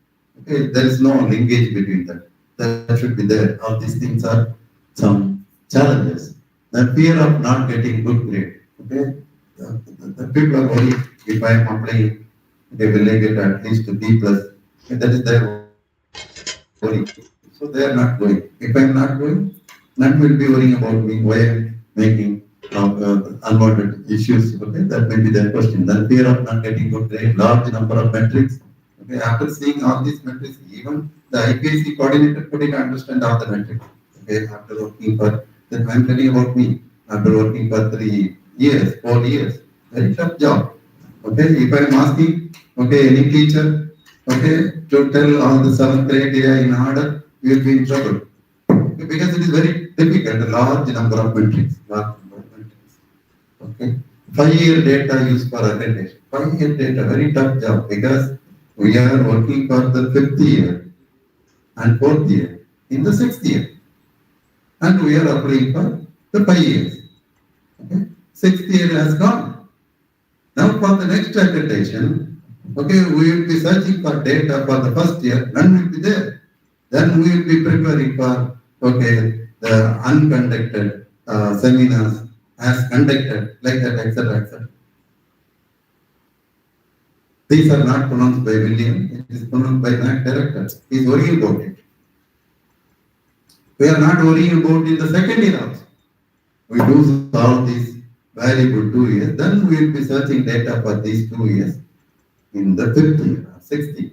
Okay, there is no linkage between that. That should be there. All these things are some challenges. The fear of not getting good grade. Okay, the people are worried. If I am applying, they will get at least a B plus. Okay, that is their worry. So they are not going. If I am not going, none will be worrying about me. Why I am making unwanted issues. Okay, that may be their question. The fear of not getting good grade, large number of metrics. Okay, after seeing all these metrics, even the IQAC coordinator couldn't understand all the metrics. Okay, after working for, then I'm telling about me, after working for 3 years, 4 years, very tough job. Okay, if I'm asking, okay, any teacher, okay, to tell all the 7 criteria in order, you will be in trouble. Okay, because it is very difficult, a large number of metrics. Okay, 5-year data used for accreditation. 5-year data, very tough job because we are working for the 5th year and 4th year in the 6th year, and we are applying for the 5 years. Okay, 6th year has gone. Now for the next accreditation, okay, we will be searching for data for the first year, none will be there. Then we will be preparing for, okay, the unconducted seminars as conducted, like that, etc., etc. These are not pronounced by William, it is pronounced by NAC director. He is worrying about it. We are not worrying about in the second year also. We do all these valuable 2 years, then we will be searching data for these 2 years in the 5th year, 6th year.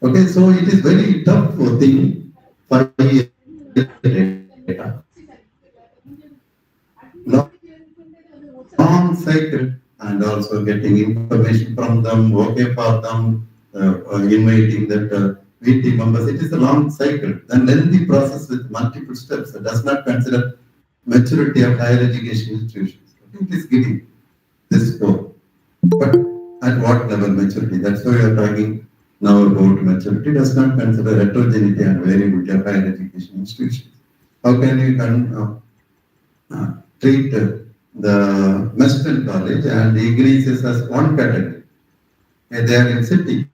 Okay, so it is very tough thing, 5 year data. Long cycle, and also getting information from them, okay for them, inviting that VT members. It is a long cycle, then lengthy process with multiple steps. It does not consider maturity of higher education institutions. It is giving this score, but at what level maturity? That's why we are talking now about maturity. Does not consider heterogeneity and variability of higher education institutions. How can you treat the Western College and Ignatius as one category? They are in city,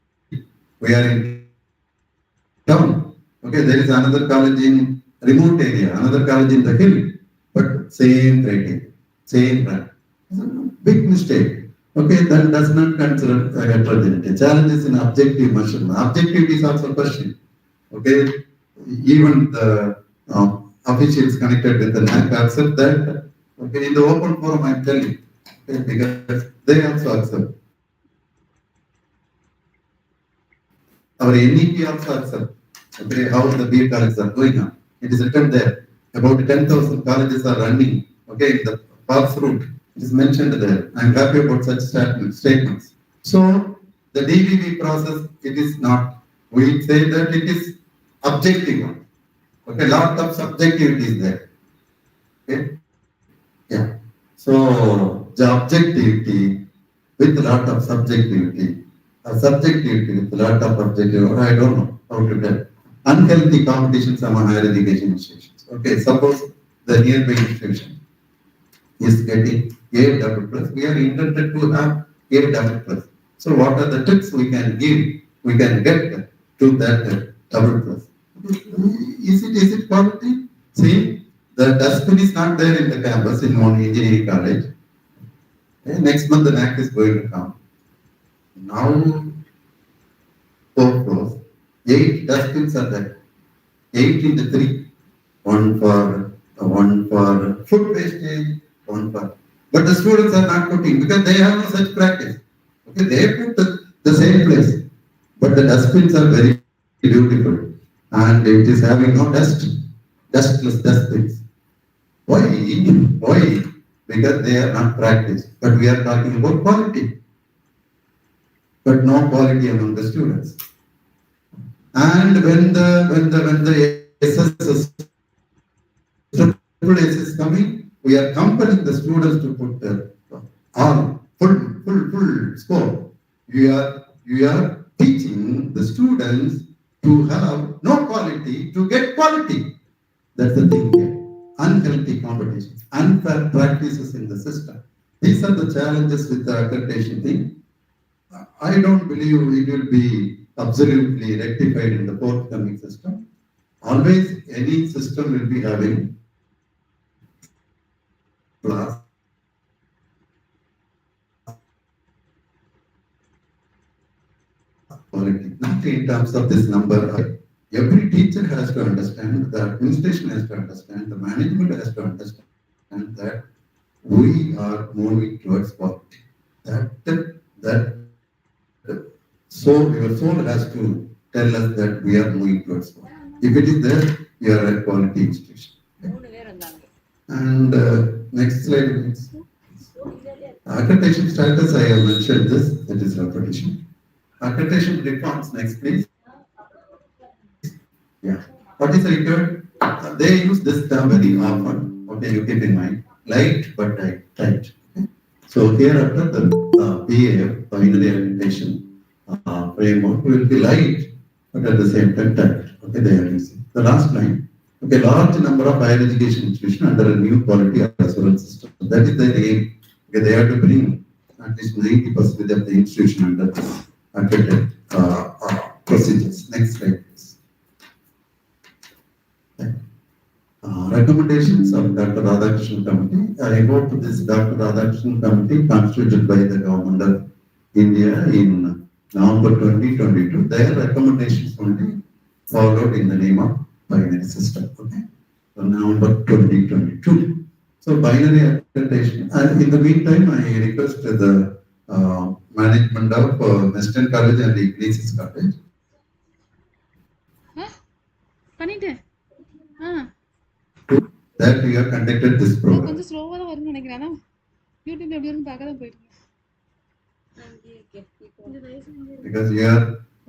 we are in town. Okay, there is another college in remote area, another college in the hill, but same criteria, same rank. Big mistake. Okay, that does not consider heterogeneity. Challenges in objective measurement. Objectivity is also a question. Okay, even the officials connected with the NAC accept that. Okay, in the open forum, I'm telling, okay, because they also accept. Our NEP also accept. Okay, how the B colleges are going on. It is written there. About 10,000 colleges are running. Okay, in the path route. It is mentioned there. I'm happy about such statements. So the DBB process, it is not. We say that it is objective one. Okay, lot of subjectivity is there. Okay, yeah. So the objectivity with a lot of subjectivity, subjectivity with a lot of objectivity. I don't know how to tell. Unhealthy competitions among higher education institutions. Okay, suppose the nearby institution is getting A double plus. We are intended to have A double plus. So what are the tricks we can give? We can get to that double plus. Is it quality? See, the dustbin is not there in the campus in one engineering college. Okay, next month the NAC is going to come. Now 4 floors, 8 dustbins are there. 8 in the 3. One for food wastage, one for. But the students are not putting because they have no such practice. Okay, they put the same place, but the dustbins are very beautiful, and it is having no dustless dustbins. Why? Why? Because they are not practiced. But we are talking about quality, but no quality among the students. And when the SSS is coming, we are compelling the students to put on full score. You are teaching the students to have no quality to get quality. That's the thing here. Unhealthy competitions, unfair practices in the system. These are the challenges with the accreditation thing. I don't believe it will be absolutely rectified in the forthcoming system. Always, any system will be having class quality, not in terms of this number. Every teacher has to understand, the administration has to understand, the management has to understand that we are moving towards quality. That soul, your soul has to tell us that we are moving towards God. If it is there, you are a quality institution. And next slide, please. Accreditation status, I have mentioned this, it is repetition. Accreditation reforms, next please. Yeah. What is required? They use this term very often. Okay, you keep in mind. Light but tight. Okay? So here after the BAF, binary orientation framework, will be light but at the same time tight. Okay, they are using. The last line. Okay, large number of higher education institutions under a new quality assurance system. That is their aim. Okay, they have to bring at least 90% of the institution under this accredited procedures. Next slide, please. Recommendations of Dr. Radhakrishnan Committee. I hope this Dr. Radhakrishnan Committee, constituted by the Government of India in November 2022, their recommendations will be followed in the name of binary system. Okay, so November 2022. So binary accreditation. And in the meantime, I request the management of Western College and Ignatius College. பண்ணிட்டேன். That we have conducted this program. கொஞ்சம் ஸ்லோவா தான் வரும்னு நினைக்கிறேன். யூடியூப்ல எப்படி வரும்னு பார்க்க தான் போயிட்டேன். Because you are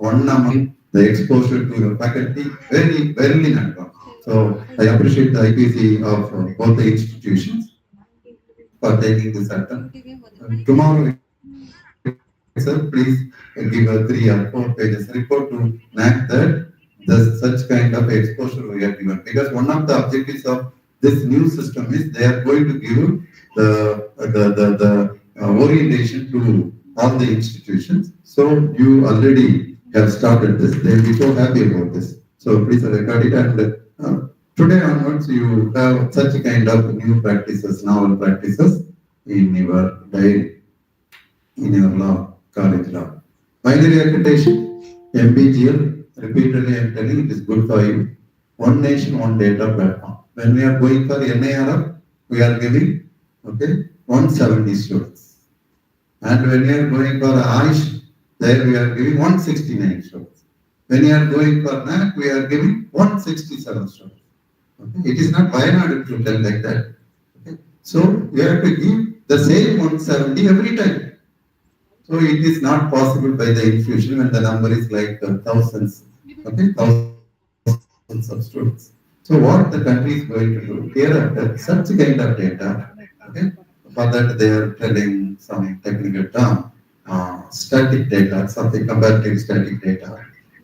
one among the exposure to your faculty very in advance. So I appreciate the IQAC of both the institutions for taking this attempt. Tomorrow, sir, please give a 3 or 4 pages report to NAC that such kind of exposure we have given. Because one of the objectives of this new system is they are going to give the orientation to all the institutions. So you already have started this. They will be so happy about this. So please record it. And today onwards, you have such kind of new practices, novel practices in your diary, in your law, college law. Binary accreditation, MBGL. Repeatedly, I am telling it is good for you. One nation, one data platform. When we are going for NIRF, we are giving 170 students. And when we are going for HEIs, there we are giving 169 students. When we are going for NAC, we are giving 167 students. Okay? It is not violent to tell like that. Okay? So we have to give the same 170 every time. So it is not possible by the institution when the number is like thousands of students. So what the country is going to do here after such kind of data, okay, for that they are telling some technical term, static data, something comparative static data.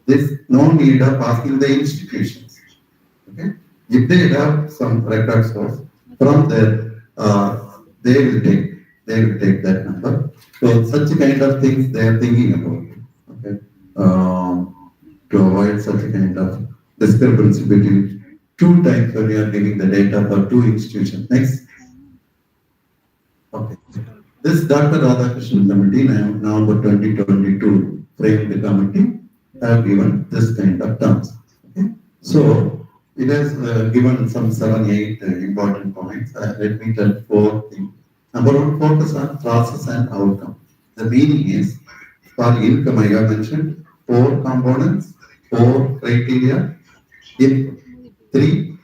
There's no need of asking the institutions. Okay, if they have some record source from there, they will take that number. So such kind of things they are thinking about. Okay, to avoid such a kind of discrepancy between 2 times when you are giving the data for 2 institutions. Next. Okay. This Dr. Radhakrishnan Committee, November 2022, framed the committee, have given this kind of terms. Okay. So it has given some 7-8 important points. Let me tell 4 things. Number 1, focus on process and outcome. The meaning is, for income, I have mentioned 4 components, 4 criteria, input. 3,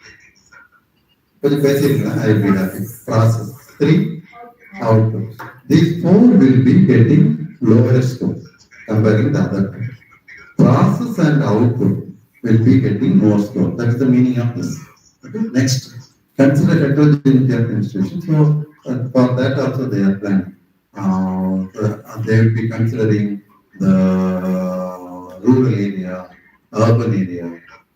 I will be happy. Process. 3, output. These 4 will be getting lower score comparing the other 2. Process and output will be getting more score. That is the meaning of this. Okay. Next, consider heterogeneity of institutions. So for that also they are planning. They will be considering the rural area, urban area,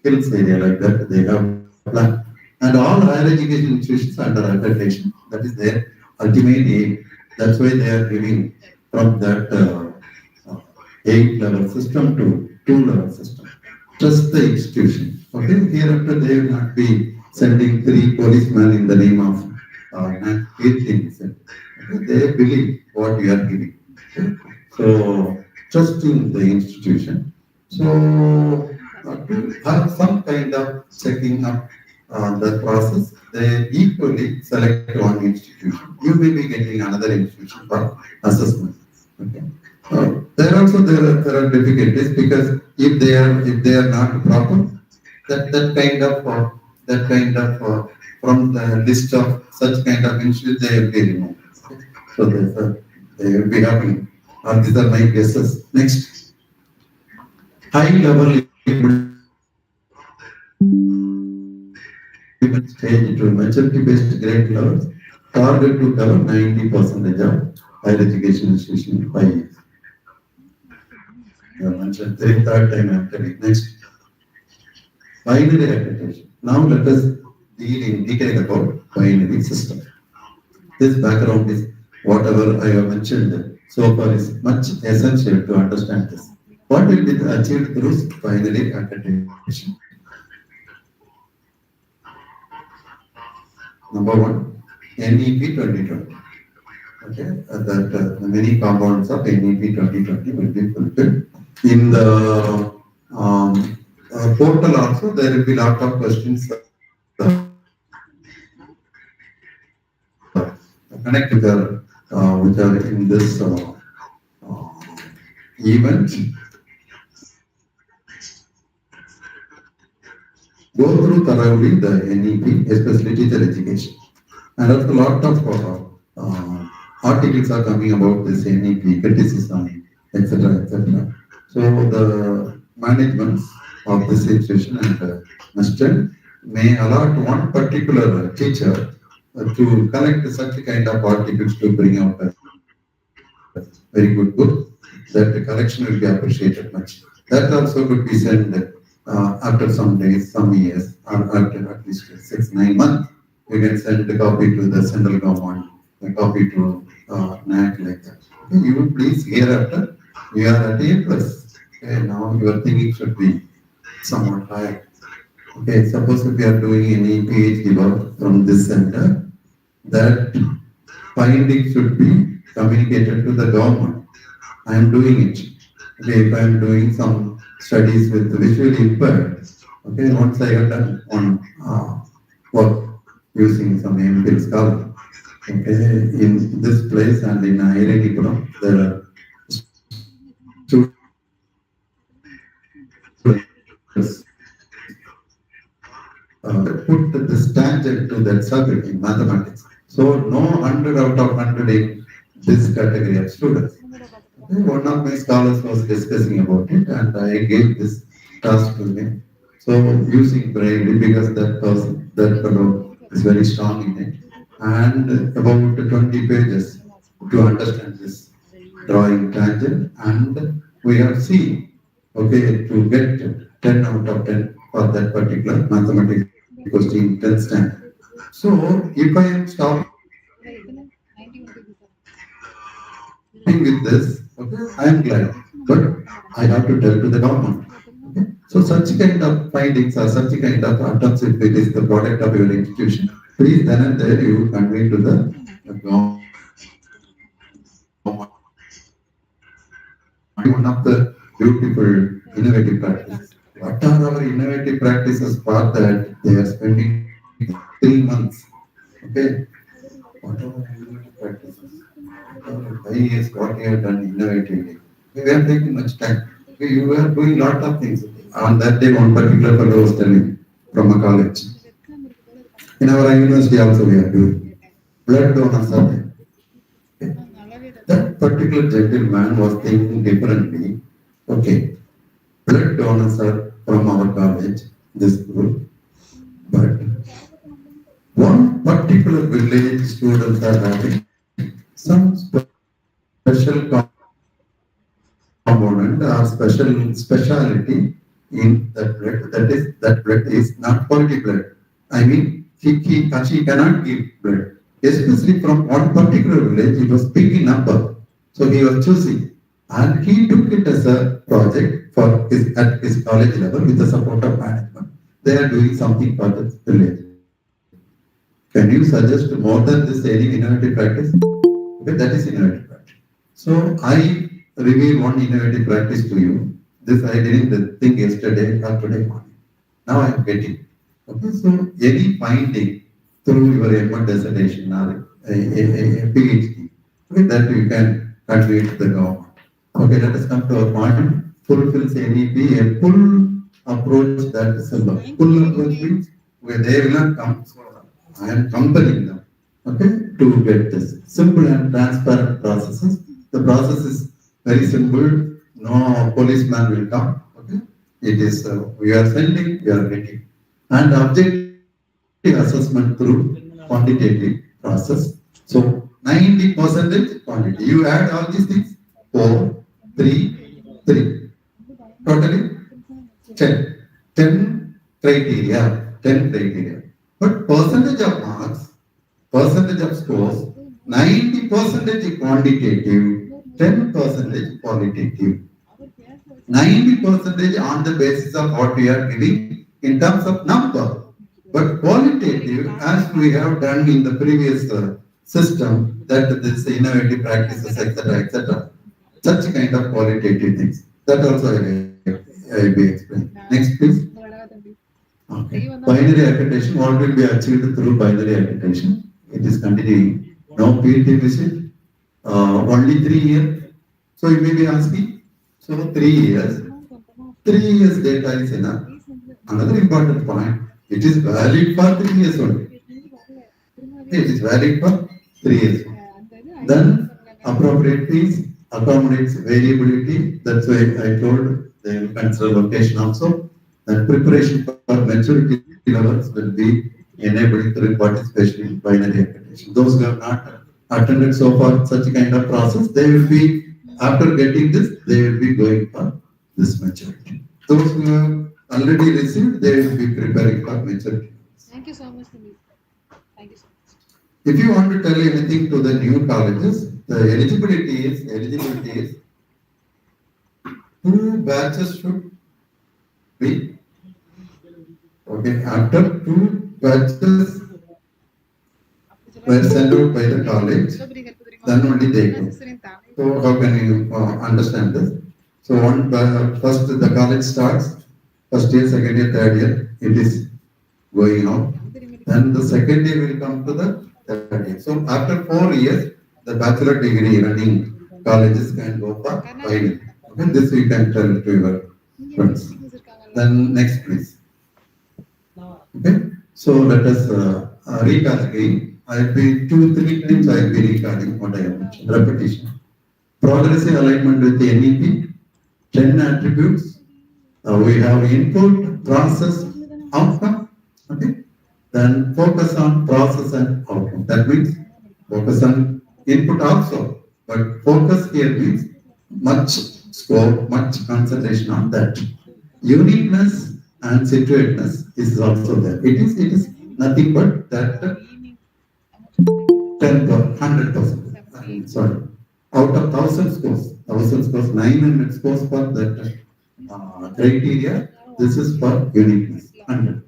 hills area, like that. They have planned. And all higher education institutions under accreditation, that is their ultimate aim. That's why they are giving from that 8-level system to 2-level system. Trust the institution. Okay, hereafter they will not be sending 3 policemen in the name of 8 things. Okay? They believe what you are giving. Okay? So trusting the institution. So to have some kind of checking up the process, they equally select one institution. You may be getting another institution for assessment. Okay. There are difficulties because if they are not proper, that kind of from the list of such kind of issues they will be removed. So they will be happening. These are my guesses. Next, high level stage to maturity based grade levels target to cover 90% of higher education institution in 5 years. I mentioned third time I'm telling. Next, binary accreditation. Now let us deal in detail about binary system. This background is whatever I have mentioned so far is much essential to understand this. What will be achieved through binary accreditation? Number one, NEP 2020. Okay, that many components of NEP 2020 will be fulfilled. In the portal also, there will be lot of questions connect which are in this event. Go through thoroughly the NEP, especially teacher education. And also a lot of articles are coming about this NEP, criticism, etc. etc. So the management of this institution and Mr. may allot one particular teacher to collect such kind of articles to bring out a very good book. That the collection will be appreciated much. That also could be sent after some days, some years, or after at least 6-9 months. You can send the copy to the central government, a copy to NAC like that. Okay, you will please hereafter, you are at A+. Okay, now your thinking should be somewhat higher. Okay, suppose if you are doing any PhD work from this center, that finding should be communicated to the government. I am doing it. Okay, if I am doing some studies with visually impaired, okay, once I have done on work using some MPhil scholar, okay, in this place and in Iranipuram, there are students put this tangent to that circle in mathematics. So no 100 out of 100 in this category of students. Okay, one of my scholars was discussing about it and I gave this task to him. So using braille because that fellow is very strong in it, and about 20 pages to understand this drawing tangent, and we have seen, okay, to get 10 out of 10 for that particular mathematics question 10th standard. So if I am stopping with this, okay, I am glad, but I have to tell to the government. Okay? So such kind of findings or such kind of attempts, if it is the product of your institution, please then and there you convey to the government. One of the beautiful innovative practices. What are our innovative practices for that they are spending 3 months? Okay. What are our innovative practices? 5 years, what we have done innovatively. We are taking much time. We were doing lot of things. On that day, one particular fellow was telling from a college. In our university also we are doing. Blood donors are there. Okay. That particular gentleman was thinking differently. Okay, blood donors are from our college, this group, but one particular village students are having some special component or speciality in that blood. That blood is not quality blood. I mean, she cannot give blood. Especially from one particular village, it was big in number. So he was choosing. And he took it as a project at his college level with the support of management. They are doing something for the village. Can you suggest more than this any innovative practice? Okay, that is innovative practice. So I reveal one innovative practice to you. This I didn't think yesterday or today morning. Now I am getting. Okay, so any finding through your M.Ed dissertation or a PhD, okay, that you can convey to the government. Okay, let us come to our point. Fulfills NEP, a full approach that is a full approach means where they will not come. So I am compelling them, okay, to get this simple and transparent processes. The process is very simple. No policeman will come. Okay, it is we are sending, we are getting, and objective assessment through quantitative process. So 90% quantity. You add all these things. 4, 3, 3. Totally 10. 10 criteria. 10 criteria. But percentage of marks, percentage of scores, 90% quantitative, 10% qualitative. 90% on the basis of what we are giving in terms of number. But qualitative, as we have done in the previous system, that this innovative practices, etc., such kind of qualitative things. That also I will be explained. Next, please. Okay. Binary accreditation, what will be achieved through binary accreditation? It is continuing. No PhD visit, only 3 years. So you may be asking, so 3 years. 3 years data is enough. Another important point, it is valid for 3 years only. It is valid for 3 years. Then appropriate fees accommodates variability. That's why I told they will consider location also. And preparation for maturity levels will be enabled through participation in binary accreditation. Those who have not attended so far such kind of process, they will be, after getting this, they will be going for this maturity. Those who have already received, they will be preparing for maturity. Thank you so much, Sunil. Thank you so much. If you want to tell anything to the new colleges, the eligibility is 2 batches should be. Okay, after 2 batches were sent out by the college, then only they go. So how can you understand this? So first the college starts, first year, second year, third year, it is going out. Then the second year will come to the third year. So after 4 years, the bachelor degree running colleges can go for final. Okay, this we can tell to your friends. Then next, please. Okay, so let us recall again. I'll be 2-3 times I'll be recalling what I have mentioned. Repetition. Progressive alignment with the NEP. 10 attributes. We have input, process, outcome. Okay. Then focus on process and outcome. That means focus on input also. But focus here means much scope, much concentration on that. Uniqueness and situateness is also there. It is nothing but that 100%. Sorry. Out of 1,000 scores, 900 scores for that criteria. This is for uniqueness. 100.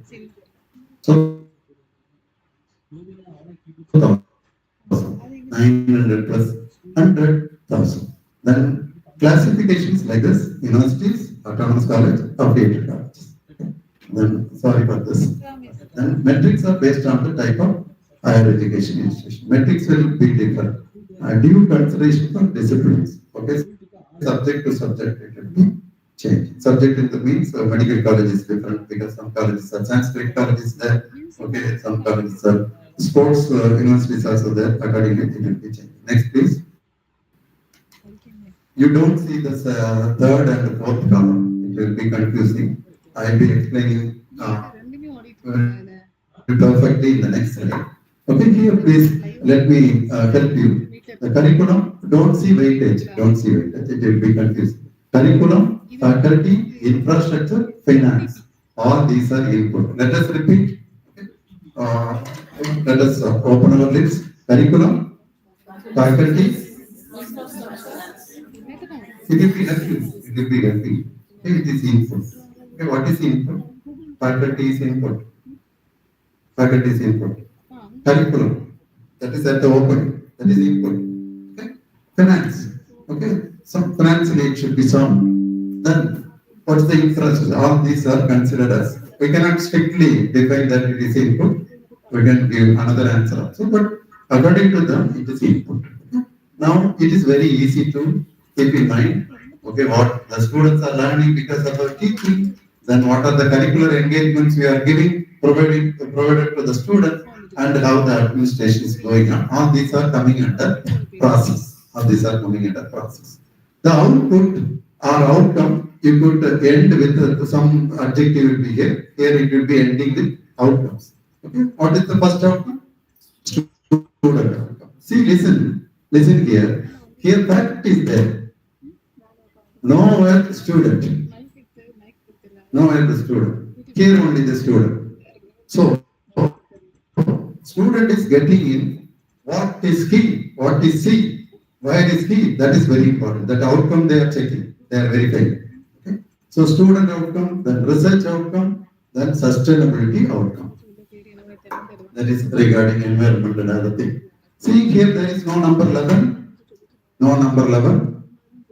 So 900 plus 100,000. Then classifications like this: universities, autonomous college, affiliated colleges. Okay. Then sorry for this. Then metrics are based on the type of higher education institution. Metrics will be different. Due consideration for disciplines. Okay, subject to subject it will be changed. Subject in the means medical college is different because some colleges are Sanskrit colleges there. Okay, some colleges are sports universities also there. Accordingly, it will be changed. Next, please. You don't see this third and fourth column. It will be confusing. I will be explaining perfectly in the next slide. Okay, here please let me help you. The curriculum, don't see weightage. It will be confusing. Curriculum, faculty, infrastructure, finance. All these are input. Let us repeat. Let us open our lips. Curriculum, faculty. It will be helping. Okay, it is input. Okay, what is input? Faculty is input. Curriculum, that is at the opening. That is input. Okay. Finance. Okay. Some financially it should be sound. Then what's the infrastructure? All these are considered as. We cannot strictly define that it is input. We can give another answer also, but according to them, it is input. Okay. Now it is very easy to keep in mind. Okay, what the students are learning because of our teaching, then what are the curricular engagements we are giving, provided to the students, and how the administration is going on. All these are coming under process. All these are coming under process. The output or outcome, you could end with some adjective will be here. Here it will be ending with outcomes. Okay, what is the first outcome? Student outcome. See, listen here. Here fact is there. No work student. No work student. Here only the student. So, student is getting in what is he, what is he, where is he. That is very important. That outcome they are checking, they are verifying. Okay? So, student outcome, then research outcome, then sustainability outcome. That is regarding environment and other thing. See here, there is no number 11. No number 11.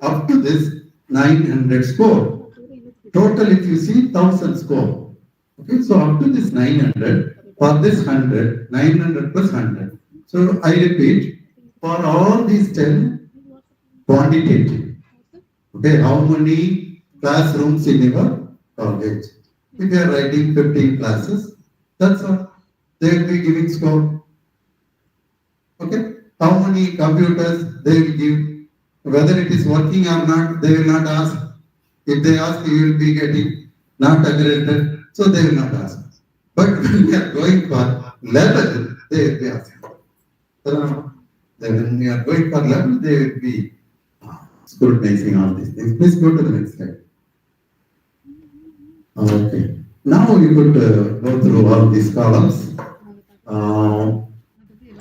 Up to this 900 score. Total, if you see, 1000 score. Okay, so up to this 900, for this 100, 900 plus 100. So I repeat, for all these 10, quantitative. Okay, how many classrooms in your college? If you are writing 15 classes, that's all. They will be giving score. Okay, how many computers they will give? Whether it is working or not, they will not ask. If they ask, you will be getting not accredited, so they will not ask. But when we are going for level, they will be asking. So, when we are going for level, they will be scrutinizing all these things. Please go to the next slide. Okay. Now you could go through all these columns.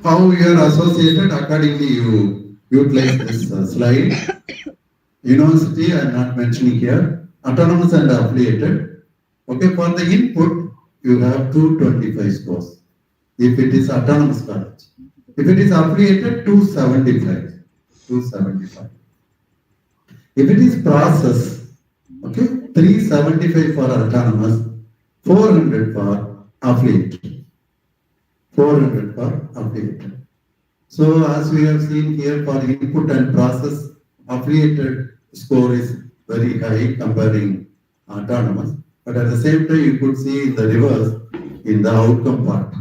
How you are associated, accordingly you utilize this slide. University, I am not mentioning here. Autonomous and affiliated. Okay, for the input, you have 225 scores. If it is autonomous college. If it is affiliated, 275. 275. If it is process, okay, 375 for autonomous, 400 for affiliated. 400 for affiliated. So as we have seen here, for input and process, affiliated score is very high comparing autonomous. But at the same time, you could see in the reverse, in the outcome part.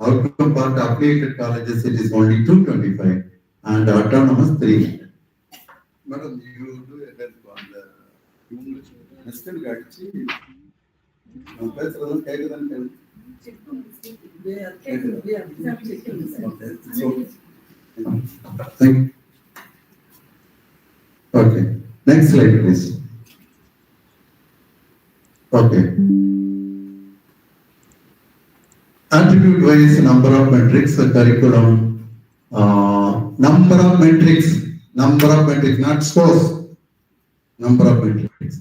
Outcome part, affiliated colleges, it is only 225 and autonomous 300. Madam, you do a help on the English. Nestle Gachi. Thank you. Okay. Next slide, please. Okay. Attribute-wise number of metrics, curriculum, number of metrics, not scores, number of metrics.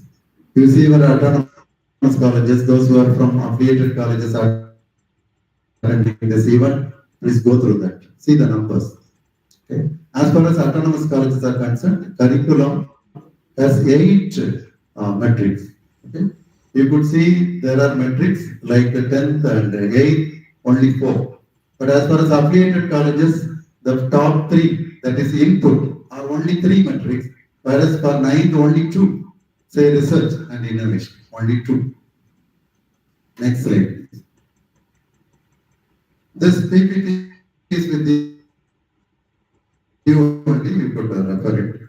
You see our autonomous colleges, those who are from affiliated colleges are attending this event, please go through that. See the numbers. Okay. As far as autonomous colleges are concerned, curriculum has 8 metrics. Okay. You could see there are metrics like the 10th and 8th, only 4. But as far as affiliated colleges, the top 3, that is input, are only 3 metrics, whereas for 9th, only 2. Say research and innovation, only 2. Next slide. This PPT is with you only, you could refer it.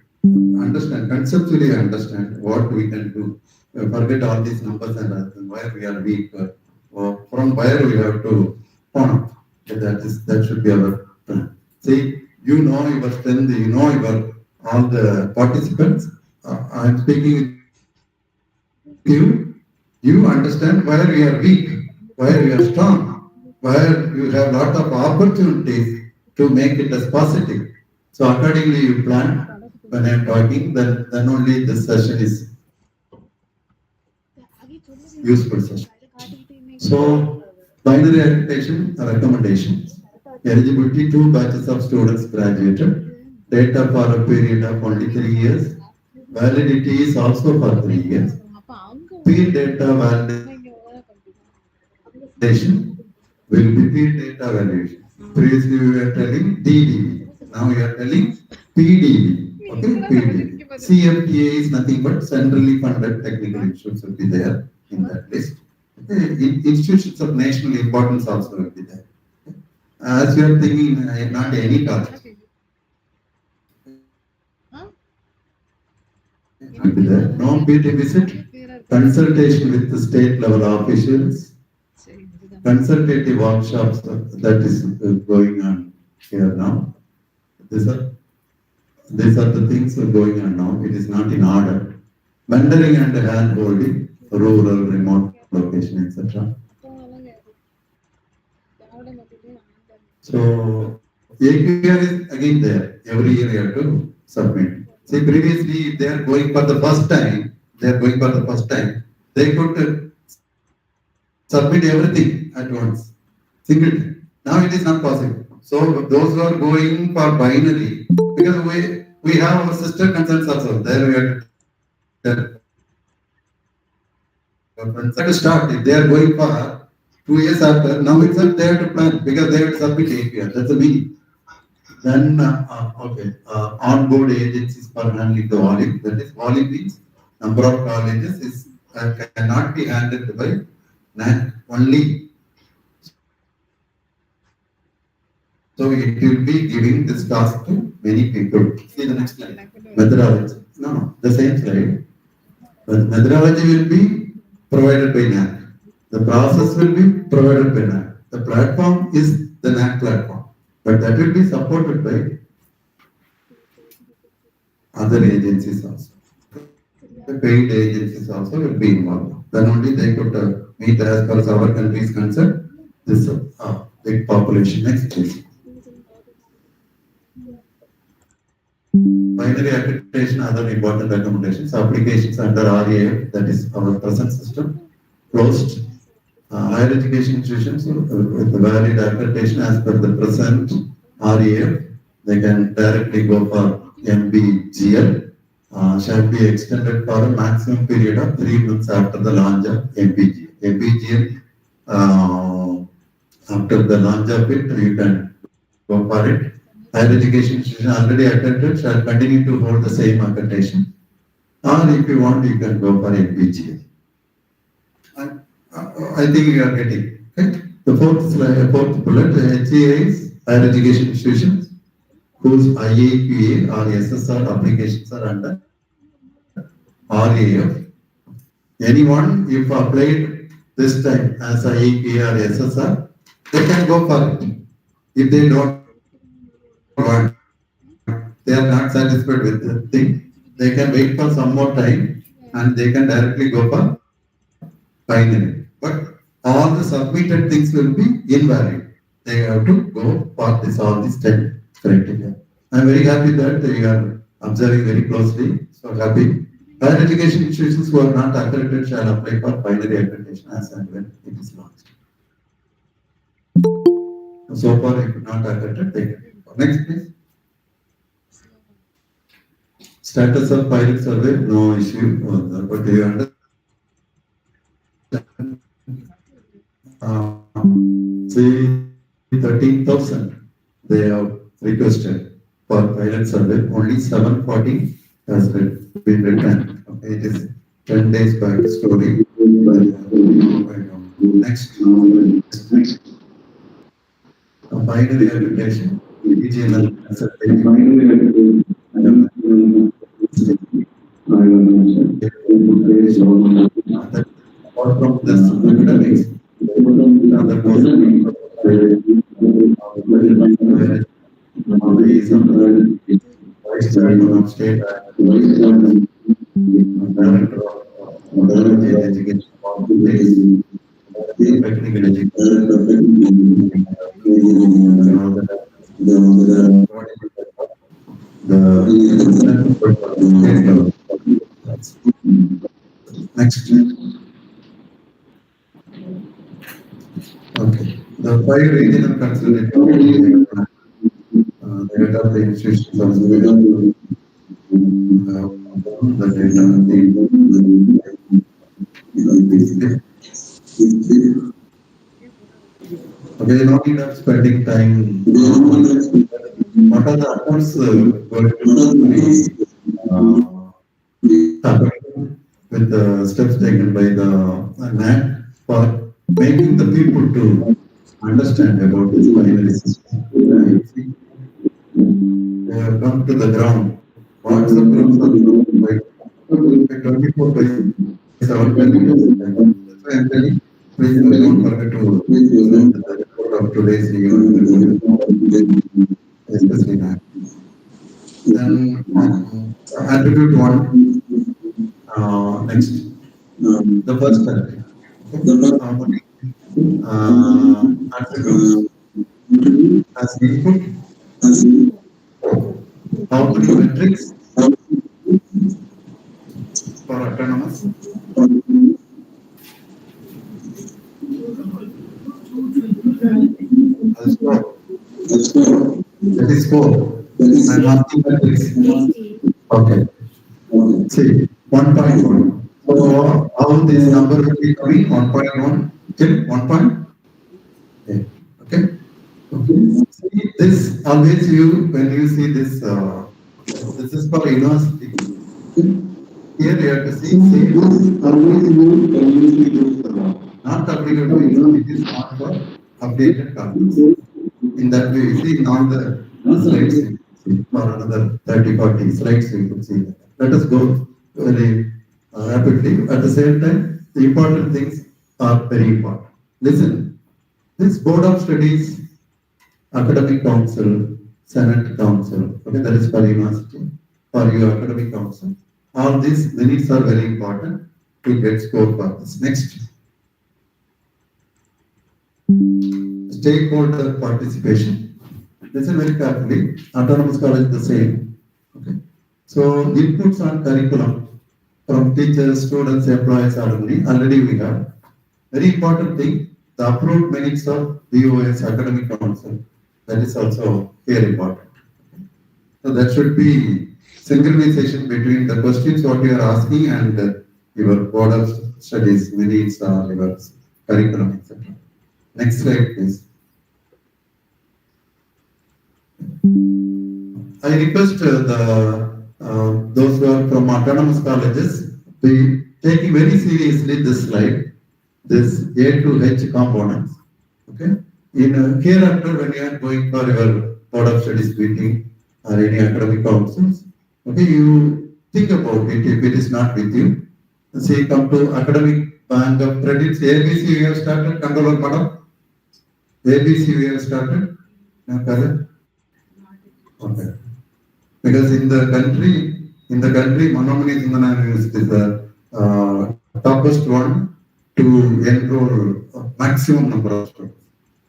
Understand, conceptually understand what we can do. Forget all these numbers and where we are weak, or from where we have to point up. That should be our plan. See, you know your strength, you know your all the participants. I am speaking with you. You understand where we are weak, where we are strong, where you have lot of opportunities to make it as positive. So accordingly you plan. When I am talking, then only this session is useful session. So binary accreditation recommendations. Eligibility, 2 batches of students graduated. Data for a period of only 3 years. Validity is also for 3 years. Peer data validation will be peer data validation. Previously we were telling DDV. Now we are telling PDV. Okay, PDV. CFTA is nothing but centrally funded technical institutes will be there in that list. Institutions of national importance also will be there. As you are thinking, not any college. Will be there. No PT visit, consultation with the state level officials, consultative workshops that is going on here now. These are the things that are going on now. It is not in order. Mentoring and hand holding, rural, remote location, etc. So AQR is again there. Every year you have to submit. See, previously they are going for the first time. They could submit everything at once, single time. Now it is not possible. So those who are going for binary, because we have our sister concerns also. There we have to start. If they are going for 2 years after, now itself they have to plan because they have to submit AQR. That's the meaning. Then on-board agencies for handling the volume. That is, volume means number of colleges is cannot be handled by NAC only. So it will be giving this task to many people. See the next slide. Methodology. No, the same slide. But methodology will be provided by NAC. The process will be provided by NAC. The platform is the NAC platform. But that will be supported by other agencies also. The paid agencies also will be involved. Then only they could meet as far as our country is concerned. This big population. Next please. Binary accreditation, other important recommendations, applications under RAF, that is our present system, closed. Higher education institutions with valid accreditation as per the present RAF, they can directly go for MBGL, shall be extended for a maximum period of 3 months after the launch of MBGL. MBGL, after the launch of it, you can go for it. Higher education institution already accredited shall continue to hold the same accreditation, or if you want, you can go for MBGL. I think you are getting okay. The fourth bullet, HEIs, higher education institutions whose IQAC or SSR applications are under RAF. Anyone, if applied this time as IQAC or SSR, they can go for it. If they don't want, they are not satisfied with the thing, they can wait for some more time and they can directly go for binary. But all the submitted things will be invalid. They have to go for all these 10 criteria. I am very happy that you are observing very closely. So happy. Higher education institutions who are not accredited shall apply for binary accreditation as and when it is launched. So far, if not accredited, they can go. Next, please. Status of pilot survey, no issue. But you understand. Say 13,000 they have requested for pilot survey, only 740 has been written. Okay, it is 10 days back story. Next. Binary accreditation, regional apart from this academics, other courses, vice chairman of state, director of education, technical education, next. Okay. The 5 regional consultative the head of the institutions of the okay, no need of spending time. What are the accounts going to be happened with the steps taken by the NAC for making the people to understand about this binary system. They have come to the ground. What's the proof of like 24 by 7 values? That's why I'm telling, please don't forget to send the report of today's event, especially NAC. Then attribute 1, next, the first attribute. Attributes as input, how many metrics for autonomous? That is 4. And nothing metrics. Okay. See, 1.1. So how this number will be coming? 1.1 till 1.8. Okay. See, this always when you see this, this is for university. Here you have to see, not applicable to university, it is not for updated concepts. In that way, you see in all the slides, for another 30-40 slides, you could see that. Let us go very rapidly. At the same time, the important things are very important. Listen, this Board of Studies, Academic Council, Senate Council, okay, that is for university, for your academic council. All these minutes are very important to get score for this. Next. Stakeholder participation. Listen very carefully. Autonomous college the same. Okay. So inputs on curriculum from teachers, students, employees, alumni. Already we have. Very important thing, the approved minutes of BOS Academic Council. That is also very important. So that should be synchronization between the questions what you are asking and your board of studies minutes or your curriculum, etc. Next slide, please. I request those who are from autonomous colleges to take very seriously this slide, this A to H components. Okay. In hereafter, when you are going for your board of studies meeting or any academic councils, okay, you think about it if it is not with you. Say, come to academic bank of credits. ABC we have started. Controller madam. ABC we have started. Okay. Because in the country, Manonmaniam is the toppest one to enroll maximum number of students.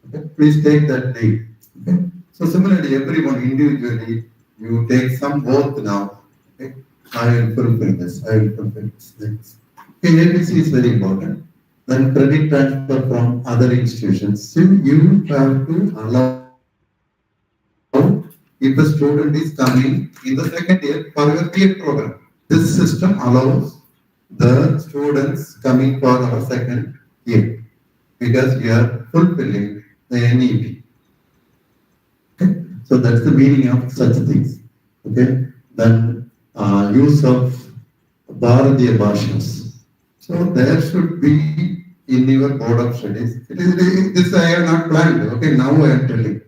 Okay. Please take that lead. Okay. So similarly, everyone individually, you take some oath now. Okay. I will fulfill this. I will fulfill this. Okay. ABC is very important. Then credit transfer from other institutions. So you have to allow. If the student is coming in the second year for your PA program, this system allows the students coming for our second year because we are fulfilling the NEP. Okay, so that's the meaning of such things. Okay, then use of Bharatiya Bhashas. So there should be in your board of studies. This I have not planned. Okay, now I am telling.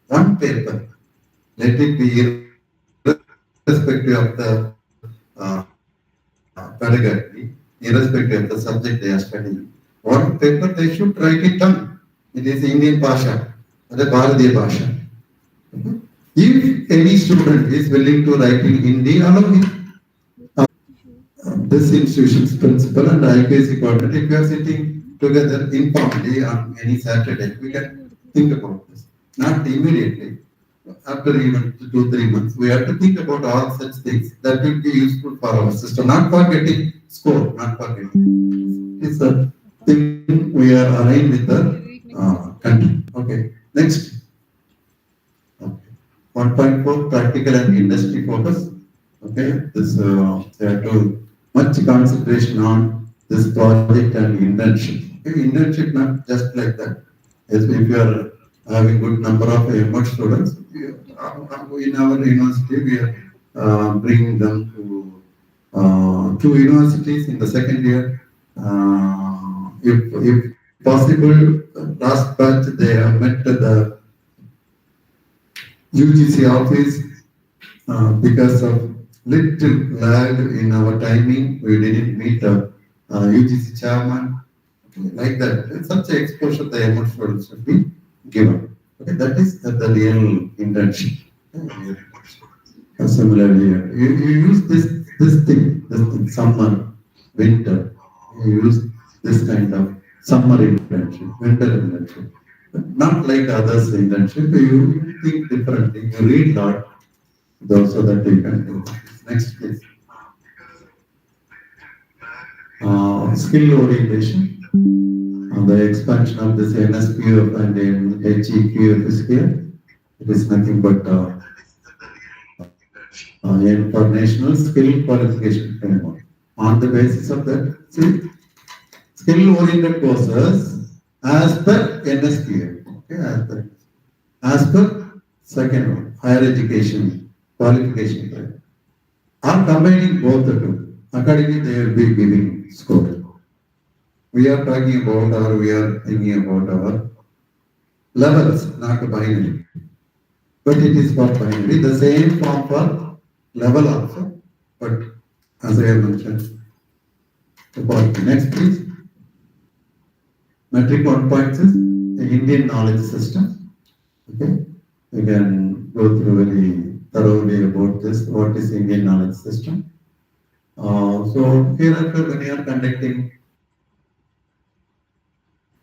One paper. Let it be irrespective of the pedagogy, irrespective of the subject they are studying. One paper they should write it down. It is Indian Bhasha, the Bharatiya Bhasha. If any student is willing to write in Hindi, allow him. This institution's principal and IQAC coordinator, if we are sitting together informally on any Saturday, we can think about this. Not immediately. After even 2-3 months, we have to think about all such things that will be useful for our system, not for getting score, not for getting. It's a thing we are aligned with the country. Okay, next. Okay. 1.4 practical and industry focus. Okay, this they have to much concentration on this project and internship. Okay, internship not just like that. Yes, if you are having good number of MUD students, in our university we are bringing them to 2 universities in the second year. If possible, last batch they have met the UGC office because of little lag in our timing. We didn't meet the UGC chairman. Like that, such exposure the ML students should be given. Okay, that is the real internship. Similarly, you use this thing, summer, winter. You use this kind of summer internship, winter internship. Not like others internship. You think differently. You read lot, so that you can do. Next, please. Skill orientation. The expansion of this NSQF and HEQF is here. It is nothing but for national skill qualification framework. On the basis of that, see, skill-oriented courses as per NSQF. Okay, as per second one, higher education qualification framework. Are combining both the two. Accordingly, they will be giving score. We are talking about, or we are thinking about our levels, not binary. But it is for binary, the same form for level also. But as I have mentioned, next please. Metric 1.6, the Indian knowledge system. Okay, you can go through very thoroughly about this. What is Indian knowledge system? So hereafter, when you are conducting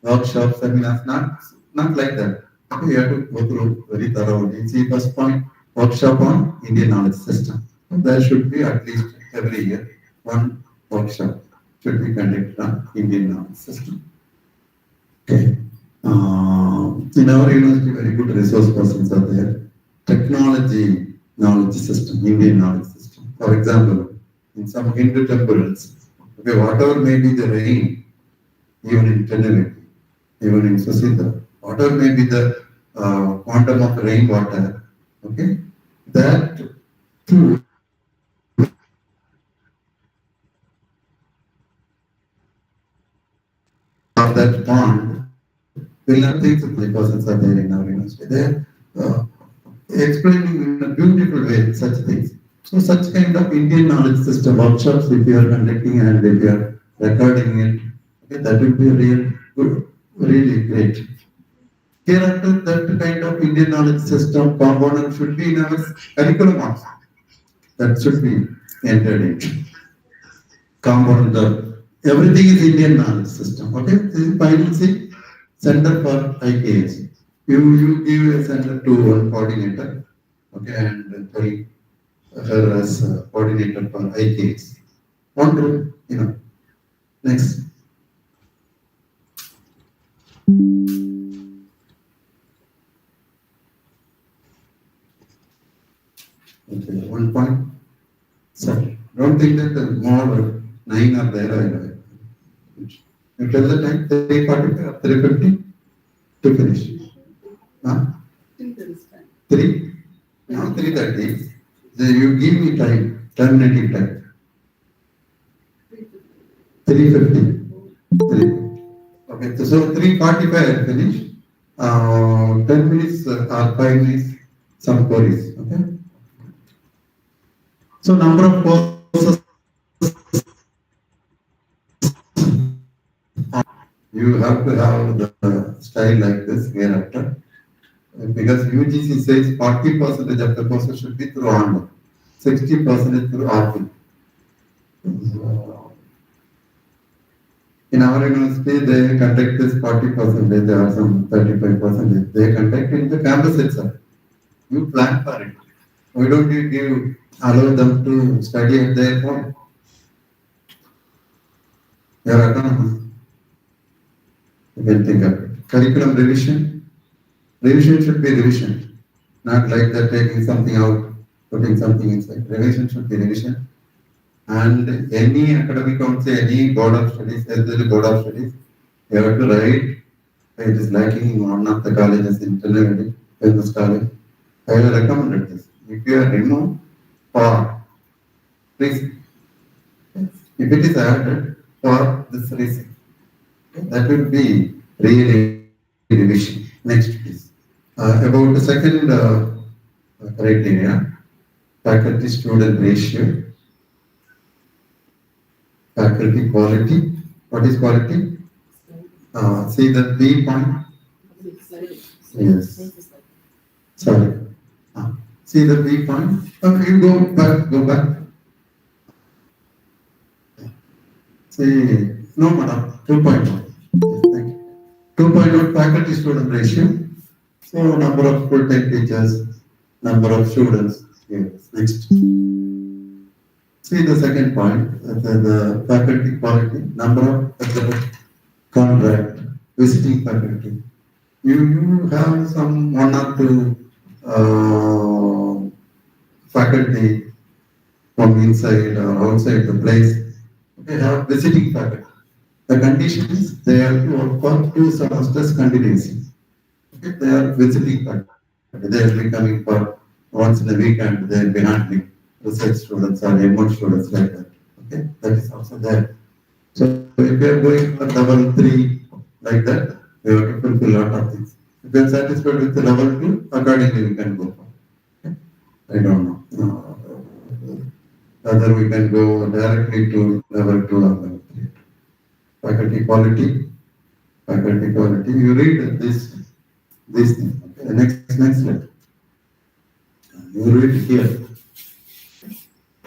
workshops, seminars, not like that. Okay, you have to go through very thoroughly. See, first point, workshop on Indian knowledge system. And there should be at least every year one workshop should be conducted on Indian knowledge system. Okay. In our university, very good resource persons are there. Technology knowledge system, Indian knowledge system. For example, in some Hindu temples, okay, whatever may be the rain, even in Tenerife, even in Susita, whatever may be the quantum of rainwater, okay, that too of that pond will not think the persons are there in our university. They are explaining in a beautiful way such things. So such kind of Indian knowledge system workshops, if you are conducting and if you are recording it, okay, that will be real good, really great. Hereafter, that kind of Indian knowledge system component should be in our curriculum also. That should be entered into. Component of everything is Indian knowledge system. Okay, this is financing center for IQAC. You give a center to one coordinator, okay, and tell her as coordinator for IQAC. One room, Next. Okay, 1.7. Don't think that the more 9 are there. You tell the time 3:45 or 3:50 to finish. Huh? 3? Now 3:30. So you give me time, terminating time. 3:50. 3:50. Okay, so 3:45 I finish. 10 minutes or 5 minutes, some queries. Okay. So number of courses you have to have the style like this hereafter, because UGC says 40% of the courses should be through online, 60% through offline. In our university, they conduct this 40%, there are some 35%. They conduct in the campus itself. You plan for it. Why don't you allow them to study at their home? They are autonomous. You can think of it. Curriculum revision. Revision should be revision. Not like that taking something out, putting something inside. Revision should be revision. And any academic council, any board of studies, especially board of studies, you have to write. It is lacking in one of the colleges in Tenerife, famous college. I will recommend this. If you are removed, or please If it is added for this reason, okay, that will be really revision. Next, please. About the second criteria, faculty-student ratio, faculty quality. What is quality? See the B point. Yes. Sorry. See the B point. Okay, you go back. Go back. See, no, madam. 2.1. Yes, thank you. 2.1 faculty-student ratio. So number of full-time teachers, number of students. Yes. Next. See the second point, the faculty quality, number of contract, visiting faculty. You have some one or two faculty from inside or outside the place. They have visiting faculty. The condition is they have to work for 2 semesters continuously. Okay, they are visiting faculty. They will be coming for once in a week and they will be handling research students or M1 students like that. Okay, that is also there. So if you are going for level 3 like that, you have to fulfill a lot of things. If you are satisfied with the level 2, accordingly we can go for. Okay? I don't know. Whether we can go directly to level 2 or level 3. Faculty quality. You read this thing. Okay? Next slide. You read here.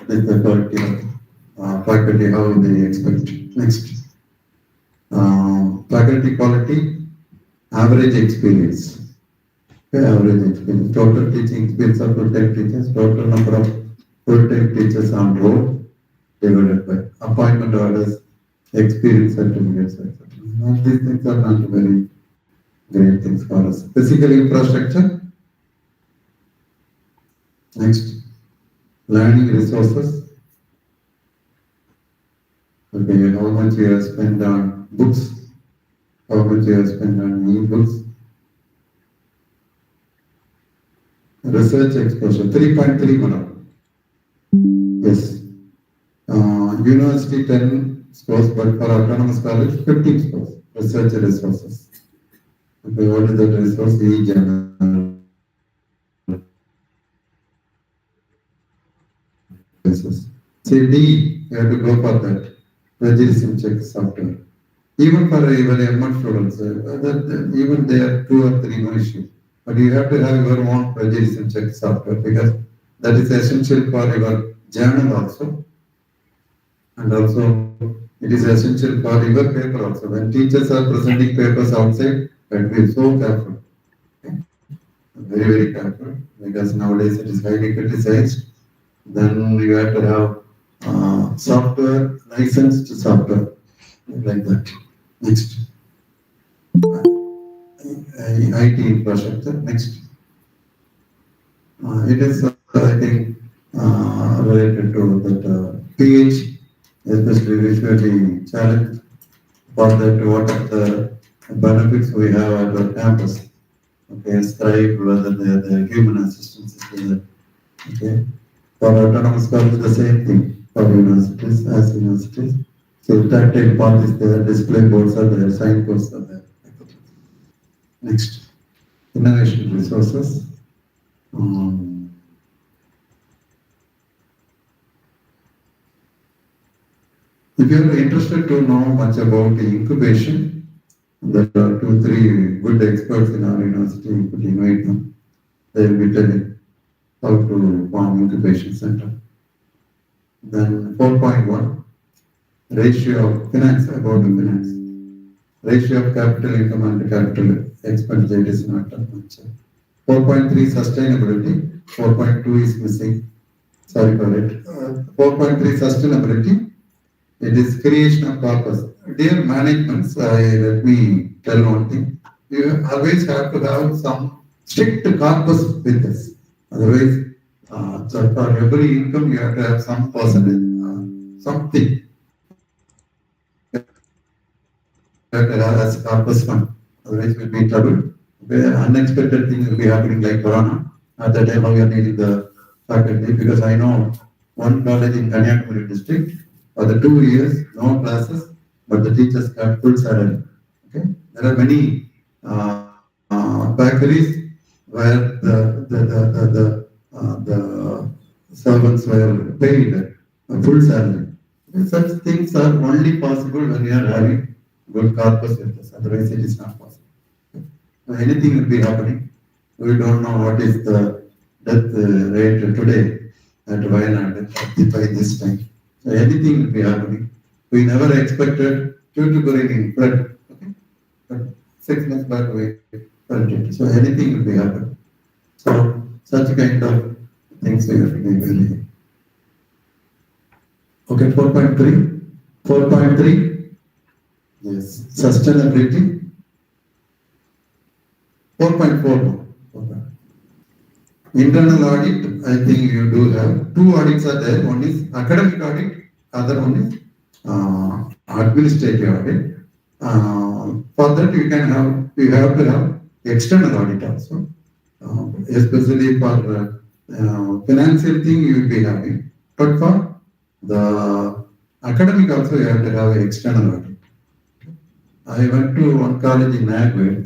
This is the quality of faculty, how they expect. Next. Faculty quality, average experience. Okay, average experience. Total teaching experience of full-time teachers, total number of full-time teachers on roll divided by appointment orders, experience certificates, etc. These things are not very great things for us. Physical infrastructure. Next. Learning resources. Okay, how much you have spent on books, how much you have spent on e-books. Research exposure, 3.3 madam. Yes. University 10 scores, but for autonomous college 15 scores. Research resources. Okay, what is that resource? E-journal. Say D, you have to go for that. Plagiarism check software. Even for even M1 students, even there are 2 or 3 no issue. But you have to have your own plagiarism check software because that is essential for your journal also. And also it is essential for your paper also. When teachers are presenting papers outside, you have to be so careful. Okay? Very, very careful because nowadays it is highly criticized. Then you have to have software, licensed software, like that. Next. IT infrastructure. Next. It is, I think, related to that PH, especially visually challenged. For that, what are the benefits we have at the campus? Okay, Scribe, whether the human assistance is there. Okay. For autonomous college, the same thing for universities as universities. So tactile path is there, display boards are there, signposts are there. Next, innovation resources. If you are interested to know much about the incubation, there are 2-3 good experts in our university. You could invite them. They will be telling how to form incubation center. Then 4.1, ratio of finance, about the finance. Ratio of capital income and capital expenditure is not that much. 4.3, sustainability. 4.2 is missing. Sorry for it. 4.3, sustainability. It is creation of corpus. Dear management, let me tell one thing. You always have to have some strict corpus with us. Otherwise, so for every income you have to have some percentage, something. You have to have as corpus fund. Otherwise, we'll be in trouble. Where unexpected things will be happening like Corona. At that time, how we are needing the faculty. Because I know one college in Kanyakumari district, For the 2 years, no classes, but the teachers got full salary. Okay, there are many factories where the servants were paid a full salary. Such things are only possible when you are having good corpus with us. Otherwise, it is not possible. Anything will be happening. We don't know what is the death rate today at Wayanad by this time. So anything will be happening. We never expected Tuticorin flood. Okay? But 6 months back we felt it. So anything will be happening. So such kind of things we have to be very. Okay, 4.3. 4.3. Yes, sustainability. 4.4. Internal audit, I think you do have. 2 audits are there. One is academic audit, other one is administrative audit. For that you have to have external audit also. Especially for financial thing you will be having. But for the academic also you have to have external audit. I went to one college in Nagpur,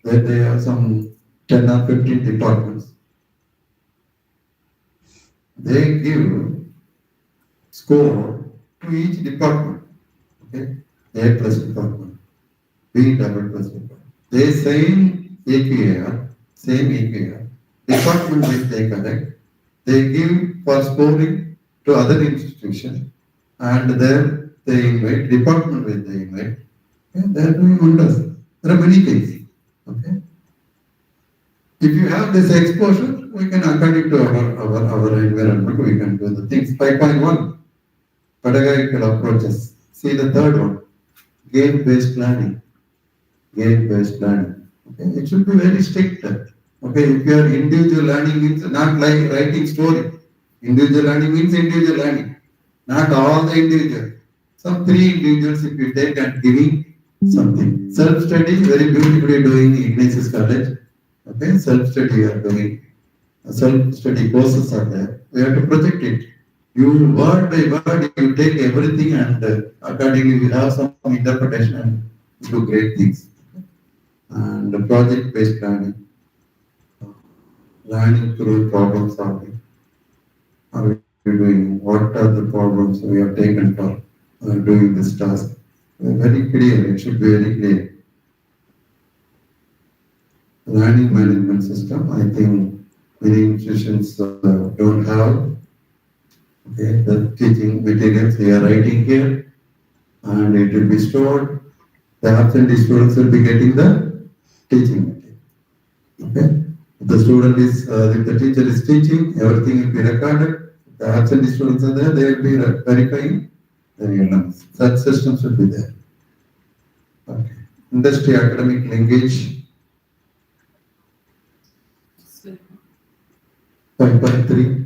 where they have some 10 or 15 departments. They give score to each department. Okay, A plus department, B double plus department. They same AQAR, department which they collect, they give for scoring to other institutions, and then they invite department which they invite. Okay, they are doing wonders. There are many things. Okay. If you have this exposure, we can, according to our environment, we can do the things. 5.1, pedagogical approaches. See the third one, game-based learning. Game-based learning. Okay, it should be very strict. Okay, if your individual learning means not like writing story. Individual learning means individual learning. Not all the individual. Some 3 individuals if you take and giving something. Self-study, very beautifully doing Ignatius College. Okay, self-study you are doing. Self-study courses are there. We have to project it. You word by word, you take everything and accordingly you have some interpretation and do great things. And the project-based learning. Learning through problem solving. Are we doing? What are the problems we have taken for doing this task? Very clear, it should be very clear. Learning management system, I think many institutions don't have. Okay, the teaching materials they are writing here, and it will be stored. The absent students will be getting the teaching material. Okay, if the student is, if the teacher is teaching, everything will be recorded. If the absent students are there, they will be verifying the elements. Such systems will be there. Okay, industry academic language. 5.3.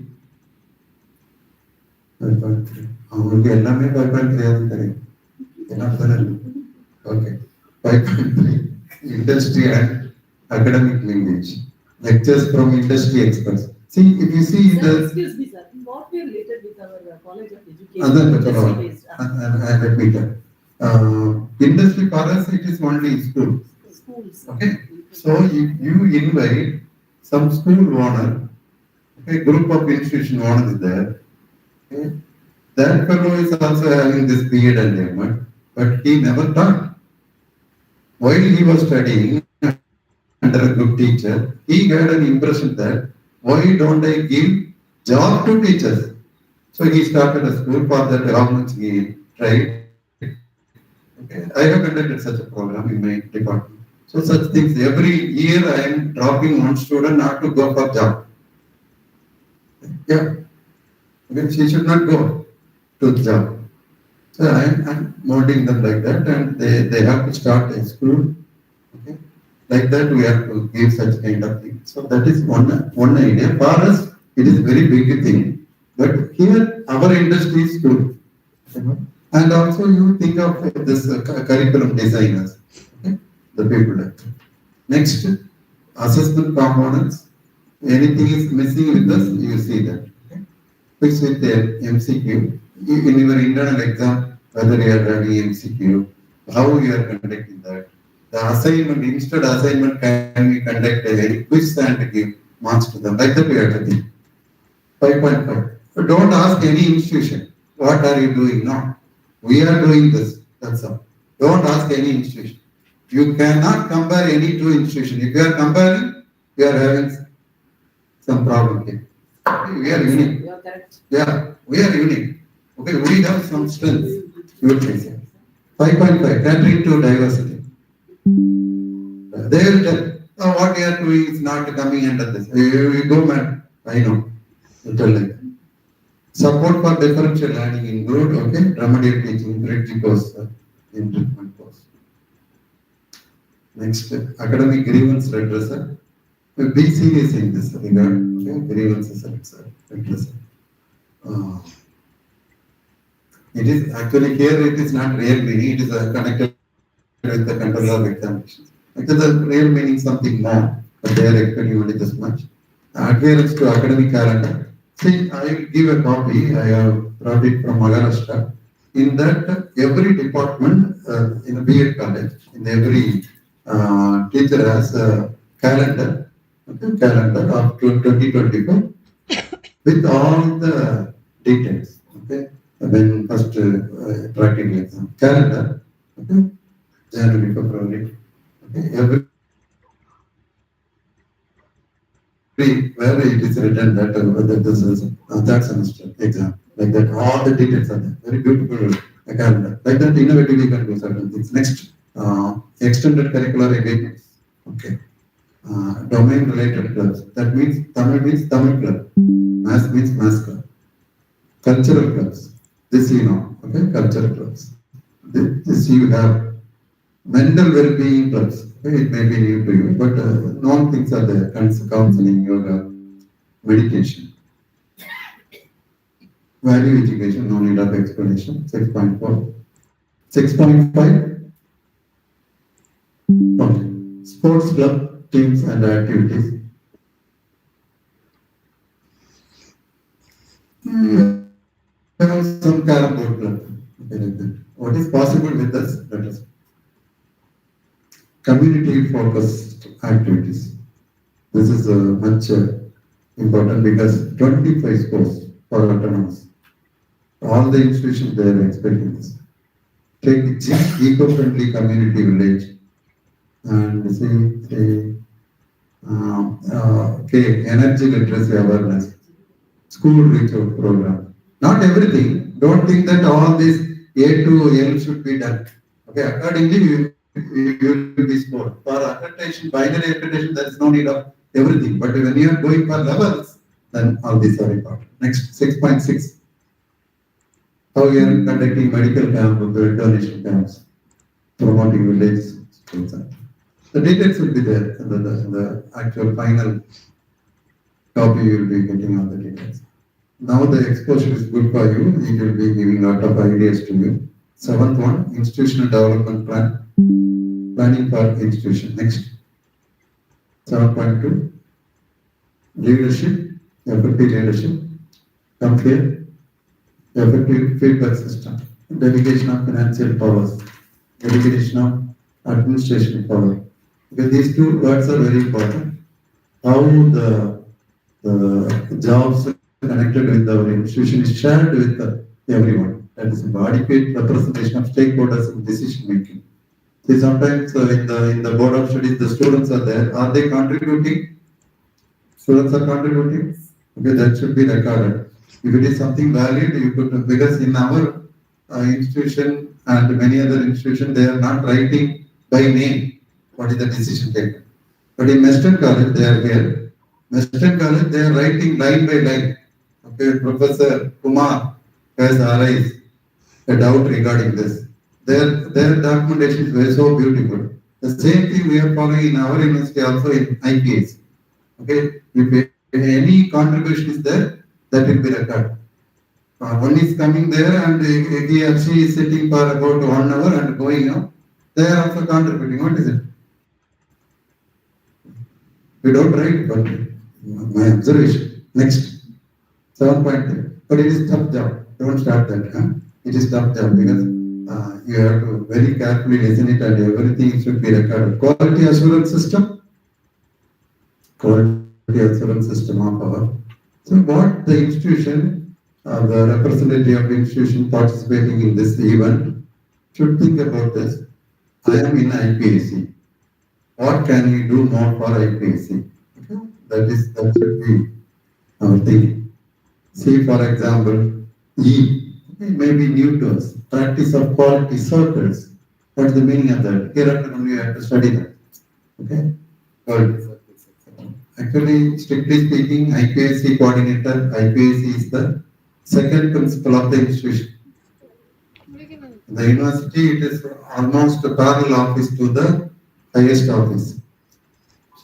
அவங்களுக்கு எல்லாமே 5.3 ஆகுது தெரியும். என்ன சொல்றது? Okay. 5.3. Industry and academic language. Lectures from industry experts. See, if you see the. Excuse me, sir. What we are related with our College of Education? Let me tell. Industry for us, it is only school. Schools. Okay. So if you invite some school owner, okay, group of institution owners is there. Okay. That fellow is also having this B.Ed and M.Ed, but he never taught. While he was studying under a good teacher, he got an impression that why don't I give job to teachers? So he started a school. For that, how much he tried. Okay. I have conducted such a program in my department. So such things, every year I am dropping one student not to go for job. Yeah. Okay. She should not go to the job. So I am molding them like that, and they have to start a school. Okay. Like that we have to give such kind of thing. So that is one idea. For us, it is a very big thing. But here our industry is good. And also you think of this curriculum designers. Okay. The people like that. Next, assessment components. Anything is missing with us, you see that. Okay. Fix with the MCQ. in your internal exam, whether you are running MCQ, how you are conducting that. The assignment, instead assignment can be conducted a quiz and give marks to them. Like that we are doing. 5.5. So don't ask any institution, what are you doing? No. We are doing this. That's all. Don't ask any institution. You cannot compare any two institutions. If you are comparing, you are having some problem here. We are unique. You are correct. Yeah, we are unique. Okay, we have some strength. You will face it. 5.5, catering to diversity. They will tell, oh, what you are doing is not coming under this. You go mad. I know. You tell like that. Support for differential learning include, okay, remedial teaching, bridge course, in-treatment course. Next, academic grievance redressal. Be serious in this regard. Okay, grievances redressal. It is actually here, it is not real meaning, it is connected with the control of examinations. Because the real meaning is something more, but they are actually only this much. Adherence to academic calendar. See, I will give a copy, I have brought it from Maharashtra. In that, every department in a B.Ed college, in every teacher has a calendar, okay, calendar of 2024 with all the details, okay, when first practical exam, calendar, okay, January, February, okay, every where it is written that this is that semester exam, like that, all the details are there. Very beautiful calendar. Like that, innovatively you can do certain things. Next, extended curricular engagements. Okay. Domain related clubs. That means Tamil club. Maths means maths club. Cultural clubs. This you know. Okay. Cultural clubs. This you have. Mental well-being clubs. Okay. It may be new to you, but non things are there. Counseling, yoga, meditation. Value education, no need of explanation. 6.4. 6.5. Okay. Sports club, teams and activities. Some carom board club. Okay, like that. What is possible with us? Let us. Community focused activities. This is much important because 25 scores for autonomous. All the institutions they are expecting this. Take eco-friendly community village and say okay, energy literacy awareness, school reach out program. Not everything. Don't think that all this A to L should be done. Okay, accordingly you will be scored. For accreditation, binary accreditation, there is no need of everything. But when you are going for levels, then all these are important. Next, 6.6. How you are conducting medical camp, blood donation camps, promoting village schools. The details will be there in the actual final copy. You will be getting all the details. Now the exposure is good for you. It will be giving a lot of ideas to you. 7th one, institutional development plan. Planning for institution. Next. 7.2. Leadership, effective leadership. Come here. Effective feedback system. Delegation of financial powers. Delegation of administration power. Because these two words are very important. How the jobs connected with our institution is shared with everyone. That is adequate representation of stakeholders in decision making. See, sometimes in the board of studies, the students are there. Are they contributing? Students are contributing. Okay, that should be recorded. If it is something valid, you could, because in our institution and many other institutions, they are not writing by name what is the decision taken. But in Western College, they are here. Western College, they are writing line by line. Okay, Professor Kumar has arised a doubt regarding this. Their documentation is very so beautiful. The same thing we are following in our university also in IQAC. Okay, if any contribution is there, that will be recorded. One is coming there and he or she is sitting for about 1 hour and going out. They are also contributing. What is it? We don't write, but my observation. Next, 7.3. But it is tough job. Don't start that. It is tough job because you have to very carefully listen it and everything should be recorded. Quality assurance system of our. So what the institution, the representative of the institution participating in this event should think about this. I am in IQAC. What can we do more for IQAC? Okay? That should be our thinking. See, for example, E. It may be new to us. Practice of quality circles. What's the meaning of that? Here after only you have to study that. Okay? Quality circles. Actually, strictly speaking, IQAC coordinator, IQAC is the second principal of the institution. The university, it is almost a parallel office to the highest office.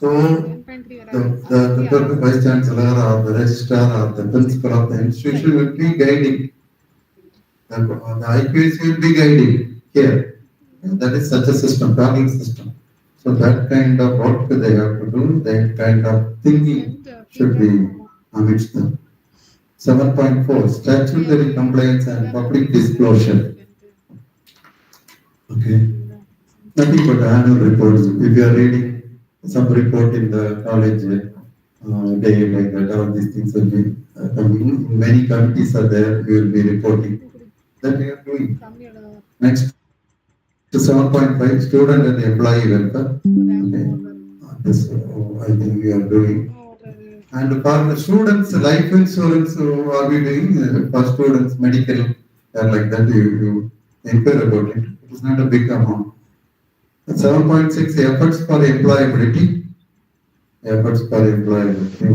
So, the vice chancellor or the registrar or the principal of the institution will be guiding. The IQAC will be guiding here. That is such a system, parallel system. So that kind of work they have to do, that kind of thinking should be amidst them. 7.4, statutory compliance and public disclosure. Okay. Nothing but annual reports. If you are reading some report in the college day like that, all these things will be coming. Many committees are there, you will be reporting. That we are doing. Next, to 7.5, student and employee welfare. Okay. This I think we are doing. And for the students, life insurance, are we doing? For students, medical, like that, you inquire about it. It is not a big amount. 7.6, efforts for employability. Efforts for employability.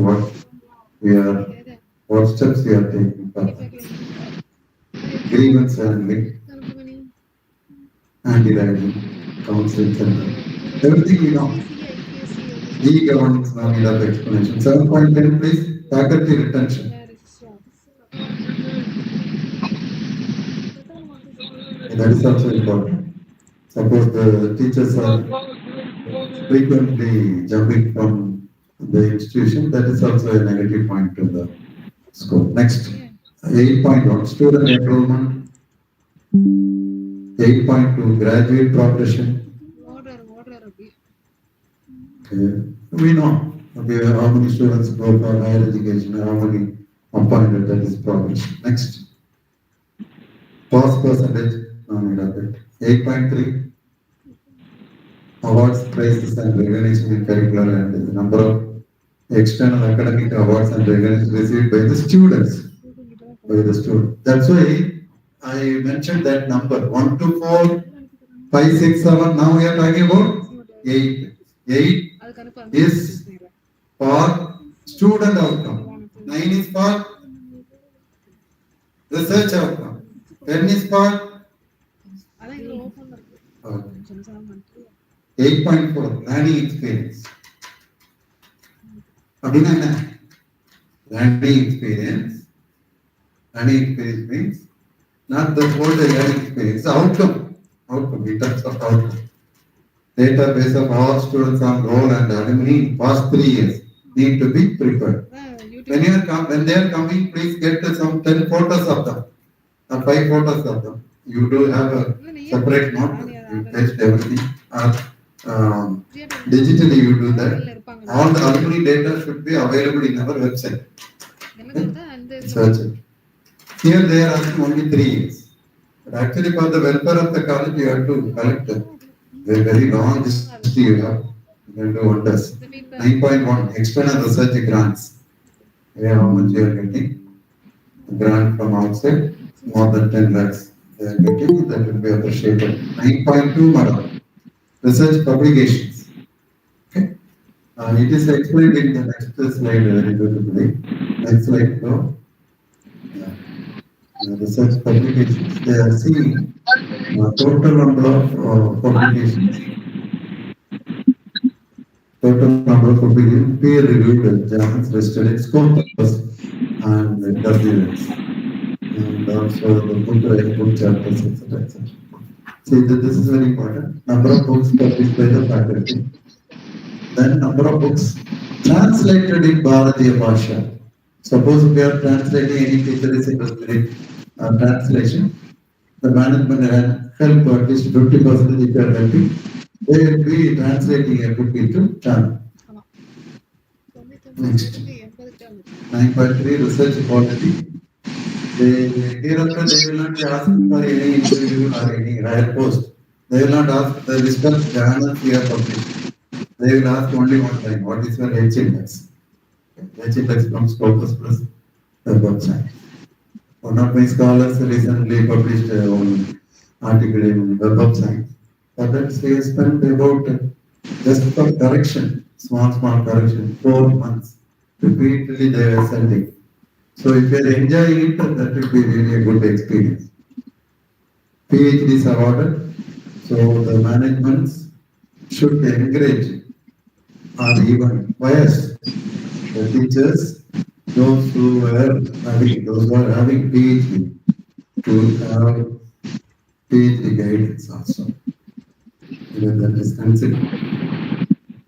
What steps we are taking for grievance handling, anti-ragging, counseling center. Everything we know. E-governance, no need of explanation. 7.10, please. Faculty retention. That is also important. Suppose the teachers are frequently jumping from the institution, that is also a negative point to the score. Next, 8.1, student enrollment. 8.2, graduate progression. Okay. We know how many students go for higher education, how many appointed, that is progress. Next, pass percentage, no need of it. 8.3, awards, prizes and recognition in curricular and the number of external academic awards and recognition received by the students. That's why I mentioned that number 1 to 4, 5, 6, 7. Now we are talking about 8. 8 is for student outcome. 9 is for research outcome. 10 is for 8.4, learning experience. Learning experience means not the whole learning experience, outcome, in terms of outcome. Database of all students on roll and alumni past 3 years need to be prepared. When they are coming, please get some 10 photos of them, or 5 photos of them. You do have a separate note, you paste everything. Digitally you do that. All the alumni data should be available in our website. Search it. Here they are asking only 3 years. But actually for the welfare of the college you have to collect a very long history you have. You can do wonders. 9.1, external research grants. How much you are getting? Grant from outside, more than 10 lakhs. They are getting, that will be appreciated. 9.2, madam. Research publications. Okay. It is explained in the next slide very beautifully. Next slide, go. Research publications. They are seeing total number of publications. Total number of publications, peer-reviewed journals listed in Scopus and interference. And also the book chapters, etc. See, this is very important. Number of books published by the faculty. Then number of books translated in Bharatiya Bhasha. Suppose we are translating any teacher is interested in translation. The management can help at least 50% if you are helping. They will be translating a book into Tamil. Next. 9.3 research quality. Hereafter they will not be asking for any interview or any higher post. They will not ask the list of journals we have published. They will ask only one time, what is your H-index? H-index from Scopus Plus, the website. One of my scholars recently published an article in the website. For that, they spent about just for correction, small correction, 4 months. Repeatedly they were sending. So if you are enjoying it, that will be really a good experience. PhD is awarded, so the managements should encourage or even bias the teachers, those who are having PhD, to have PhD guidance also. Even that is considered.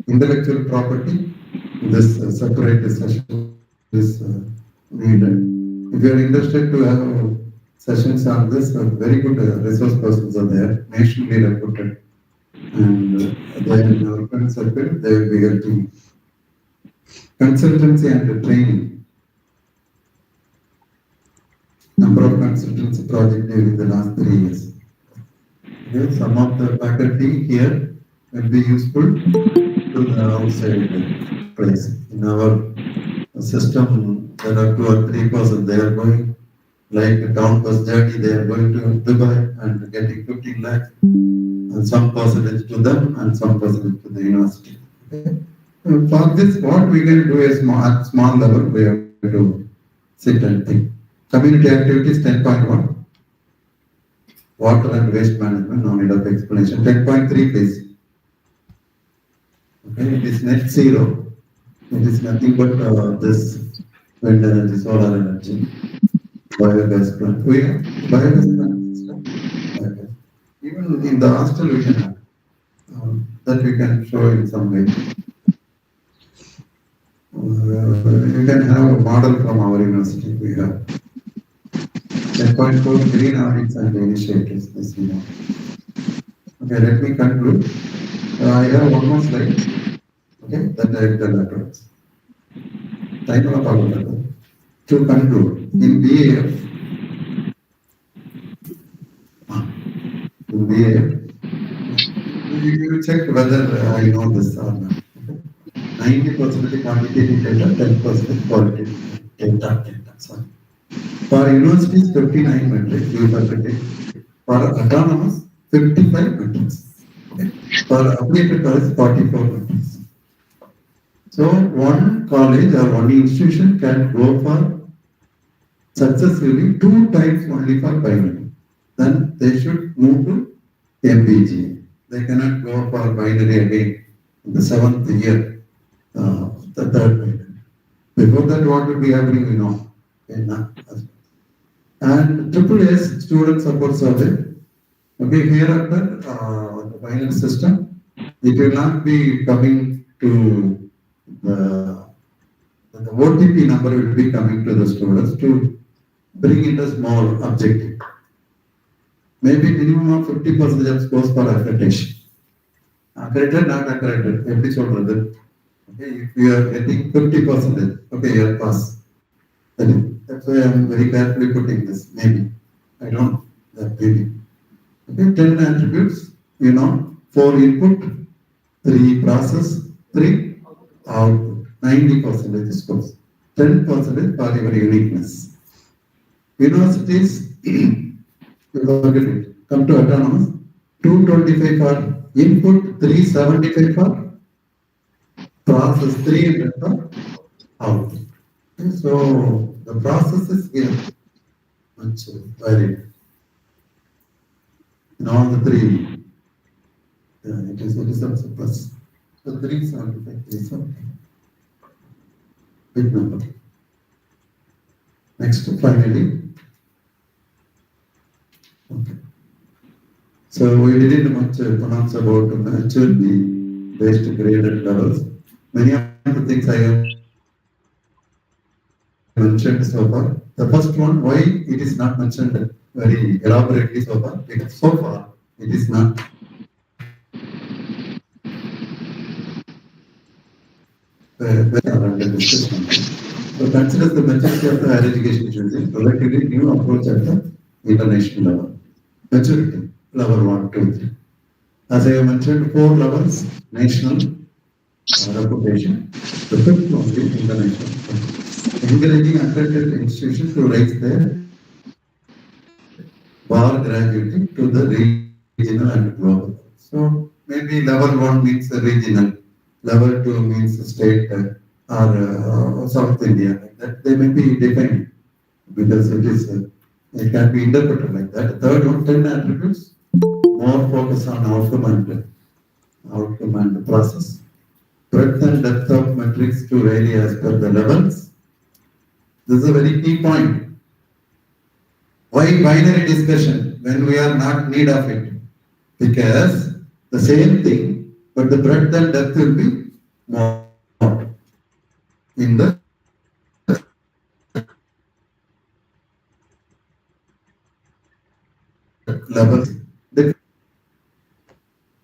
Intellectual property, this separate session is needed. If you are interested to have sessions on this, very good resource persons are there, nationally reputed, and they are in our friend circle, they will be helping. Consultancy and training. Number of consultancy projects during the last 3 years. Okay, some of the faculty here will be useful to the outside place. In our system, there are 2 or 3 persons, they are going like a town bus journey, they are going to Dubai and getting 15 lakhs, and some percentage to them and some percentage to the university. Okay. For this, what we can do is at small level, we have to sit and think. Community activities 10.1. Water and waste management, no need of explanation. 10.3 please. Okay, it is net zero. It is nothing but this wind energy, solar energy, biogas plant. We have biogas plant system. Okay. Even in the hostel we can have. That we can show in some way. You can have a model from our university. We have 10.4 green audits and initiatives. This we know. Okay, let me conclude. I have one more slide. Okay, that I will tell afterwards. Time of our to conclude, in BAF, you check whether I know this or not. 90% quantitative data, 10% qualitative data. Sorry. For universities, 59 metrics, you faculty. For autonomous, 55 metrics. Okay. For affiliated colleges, 44 metrics. So one college or one institution can go for successfully 2 times only for binary. Then they should move to MBG. They cannot go for binary again in the 7th year. The 3rd binary. Before that, what will be happening, we know. Okay, and AAAS student support survey. Okay, hereafter the binary system, it will not be coming to the OTP number will be coming to the students to bring it as more objective. Maybe minimum of 50% of scores for accreditation. Accredited, not accredited. Okay, if you are getting 50%, okay, you are pass. That's why I am very carefully putting this. Maybe. I don't know. That maybe. Okay, 10 attributes, 4 input, 3 process, 3 output. 90% scores. 10% for your uniqueness. Universities, come to autonomous, 225 for input, 375 for process, 300 for output. Okay, so the process is here. Much varied. In all the 3, it is also plus. So 375, 375. Big number. Next, finally. Okay. So we didn't much pronounce about maturity based graded levels. Many of the things I have mentioned so far, The first one, why it is not mentioned very elaborately so far? Because so far it is not. Under discussion. So considers the maturity of the higher education institution relatively new approach at the international level. Maturity, level 1, 2, 3. As I have mentioned, 4 levels, national reputation. The fifth one is international. Encouraging accredited institutions to raise their bar gradually to the regional and global. So maybe level 1 means regional, level 2 means state or South India. Like that. They may be defined because it can be interpreted like that. Third one, 10 attributes, more focus on outcome and process. Breadth and depth of metrics to vary as per the levels. This is a very key point. Why binary discussion when we are not in need of it? Because the same thing, but the breadth and depth will be more in the levels. The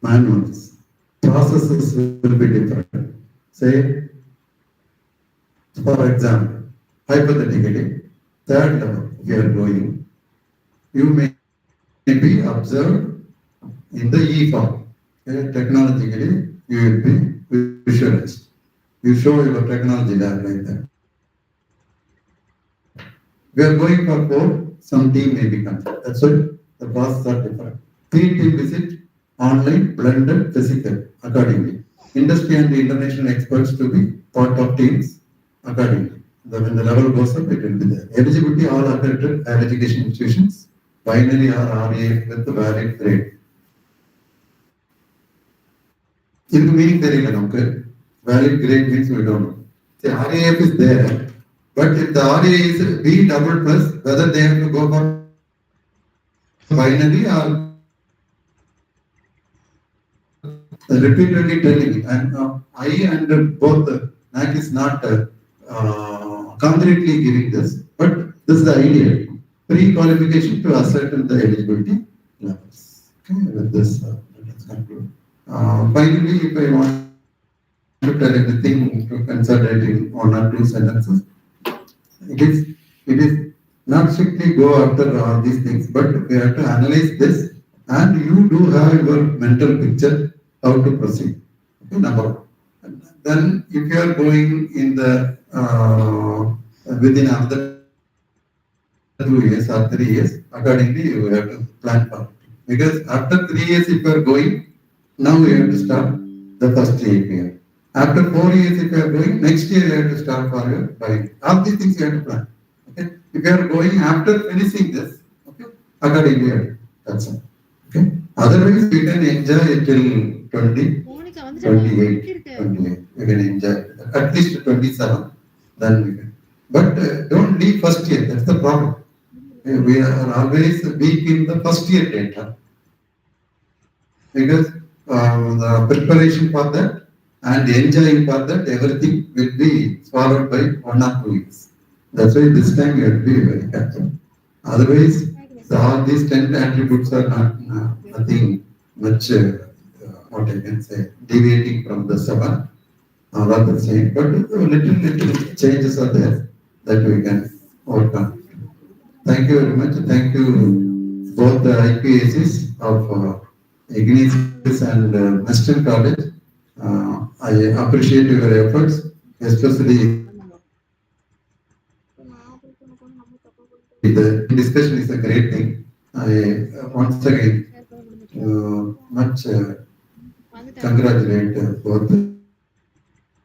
manuals, processes will be different. Say, for example, hypothetically, third level, if you are going, you may be observed in the E form. Okay? Technologically, you will be visualized. You show your technology lab like that. We are going for 4, some team may be considered. That's why the processes are different. 3 team visit, online, blended, physical, accordingly. Industry and the international experts to be part of teams accordingly. When the level goes up, it will be there. Eligibility, all accredited higher education institutions, binary or RA with the valid grade. In the meaning there is valid grade means we don't know. The RAF is there, but if the RA is B double plus, whether they have to go for binary or repeatedly telling it. And I and both NAC is not concretely giving this, but this is the idea. Pre-qualification to ascertain the eligibility levels. Okay, with this, let us conclude. Finally, if I want to tell anything to consider in 1 or 2 sentences, it is not strictly go after all these things, but we have to analyze this, and you do have your mental picture how to proceed. Okay, number 1. Then, if you are going in the within another 2 years or 3 years, accordingly you have to plan for it. Because after 3 years, if you are going, now you have to start the first year. After 4 years, if you are going, next year you have to start for your buying. All these things you have to plan. Okay? If you are going after finishing this, okay, accordingly, that's it. Okay? Otherwise, you can enjoy it till 20, 28. You can enjoy at least 27. Then we can. But don't leave first year. That's the problem. We are always weak in the first year data. Because the preparation for that and enjoying for that, everything will be swallowed by 1 or 2 years. That's why this time you have to be very careful. Otherwise, all these 10 attributes are nothing much, what I can say, deviating from the 7. All are the same, but little changes are there that we can overcome. Thank you very much. Thank you both the IQACs of Ignatius and Western College. I appreciate your efforts, especially the discussion is a great thing. I once again much congratulate both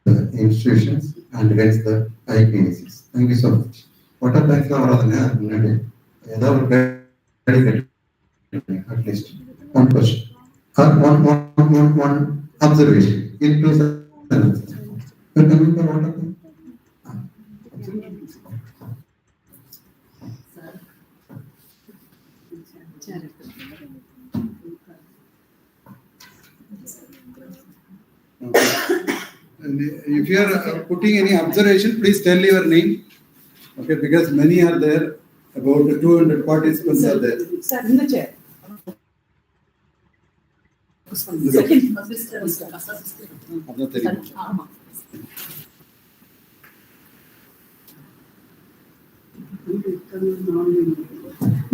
the institutions and against the IQACs. Thank you so much. What are thanks at least one question. One observation in 2 sentences. We're coming for what of them? And if you are putting any observation, please tell your name Okay, because many are there, about 200 participants are there. Sir, in the chair. Second. அதான் தெரியும்.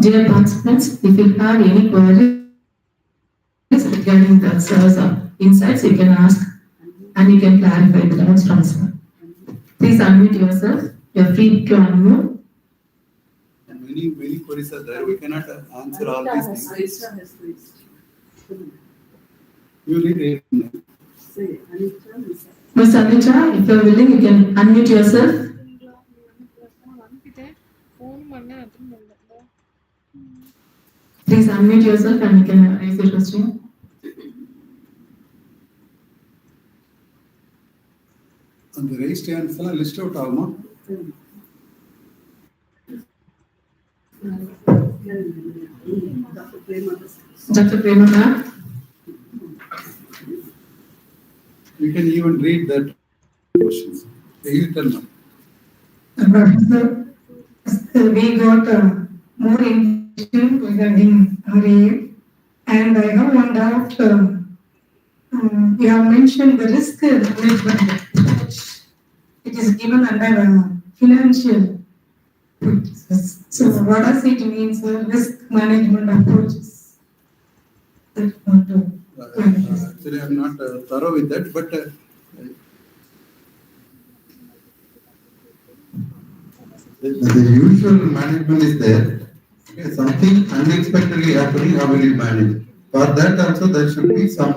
Dear participants, if you have any queries regarding the sir's insights, you can ask and you can clarify the doubts from sir. Please unmute yourself. You are free to unmute. Many queries are there. We cannot answer all these things. You read it. Ms. Anita, if you are willing, you can unmute yourself. Please unmute yourself and you can raise your question. On the raised hands, list out ஆகுமா? Dr. Premana. We can even read that questions. You tell me. We got more information regarding RA, and I have one doubt. You have mentioned the risk management approach. It is given under financial. So, what does it mean, sir? Risk management approaches. Actually, I'm not thorough with that, but the usual management is there. Okay, something unexpectedly happening, how will you manage? For that also there should be some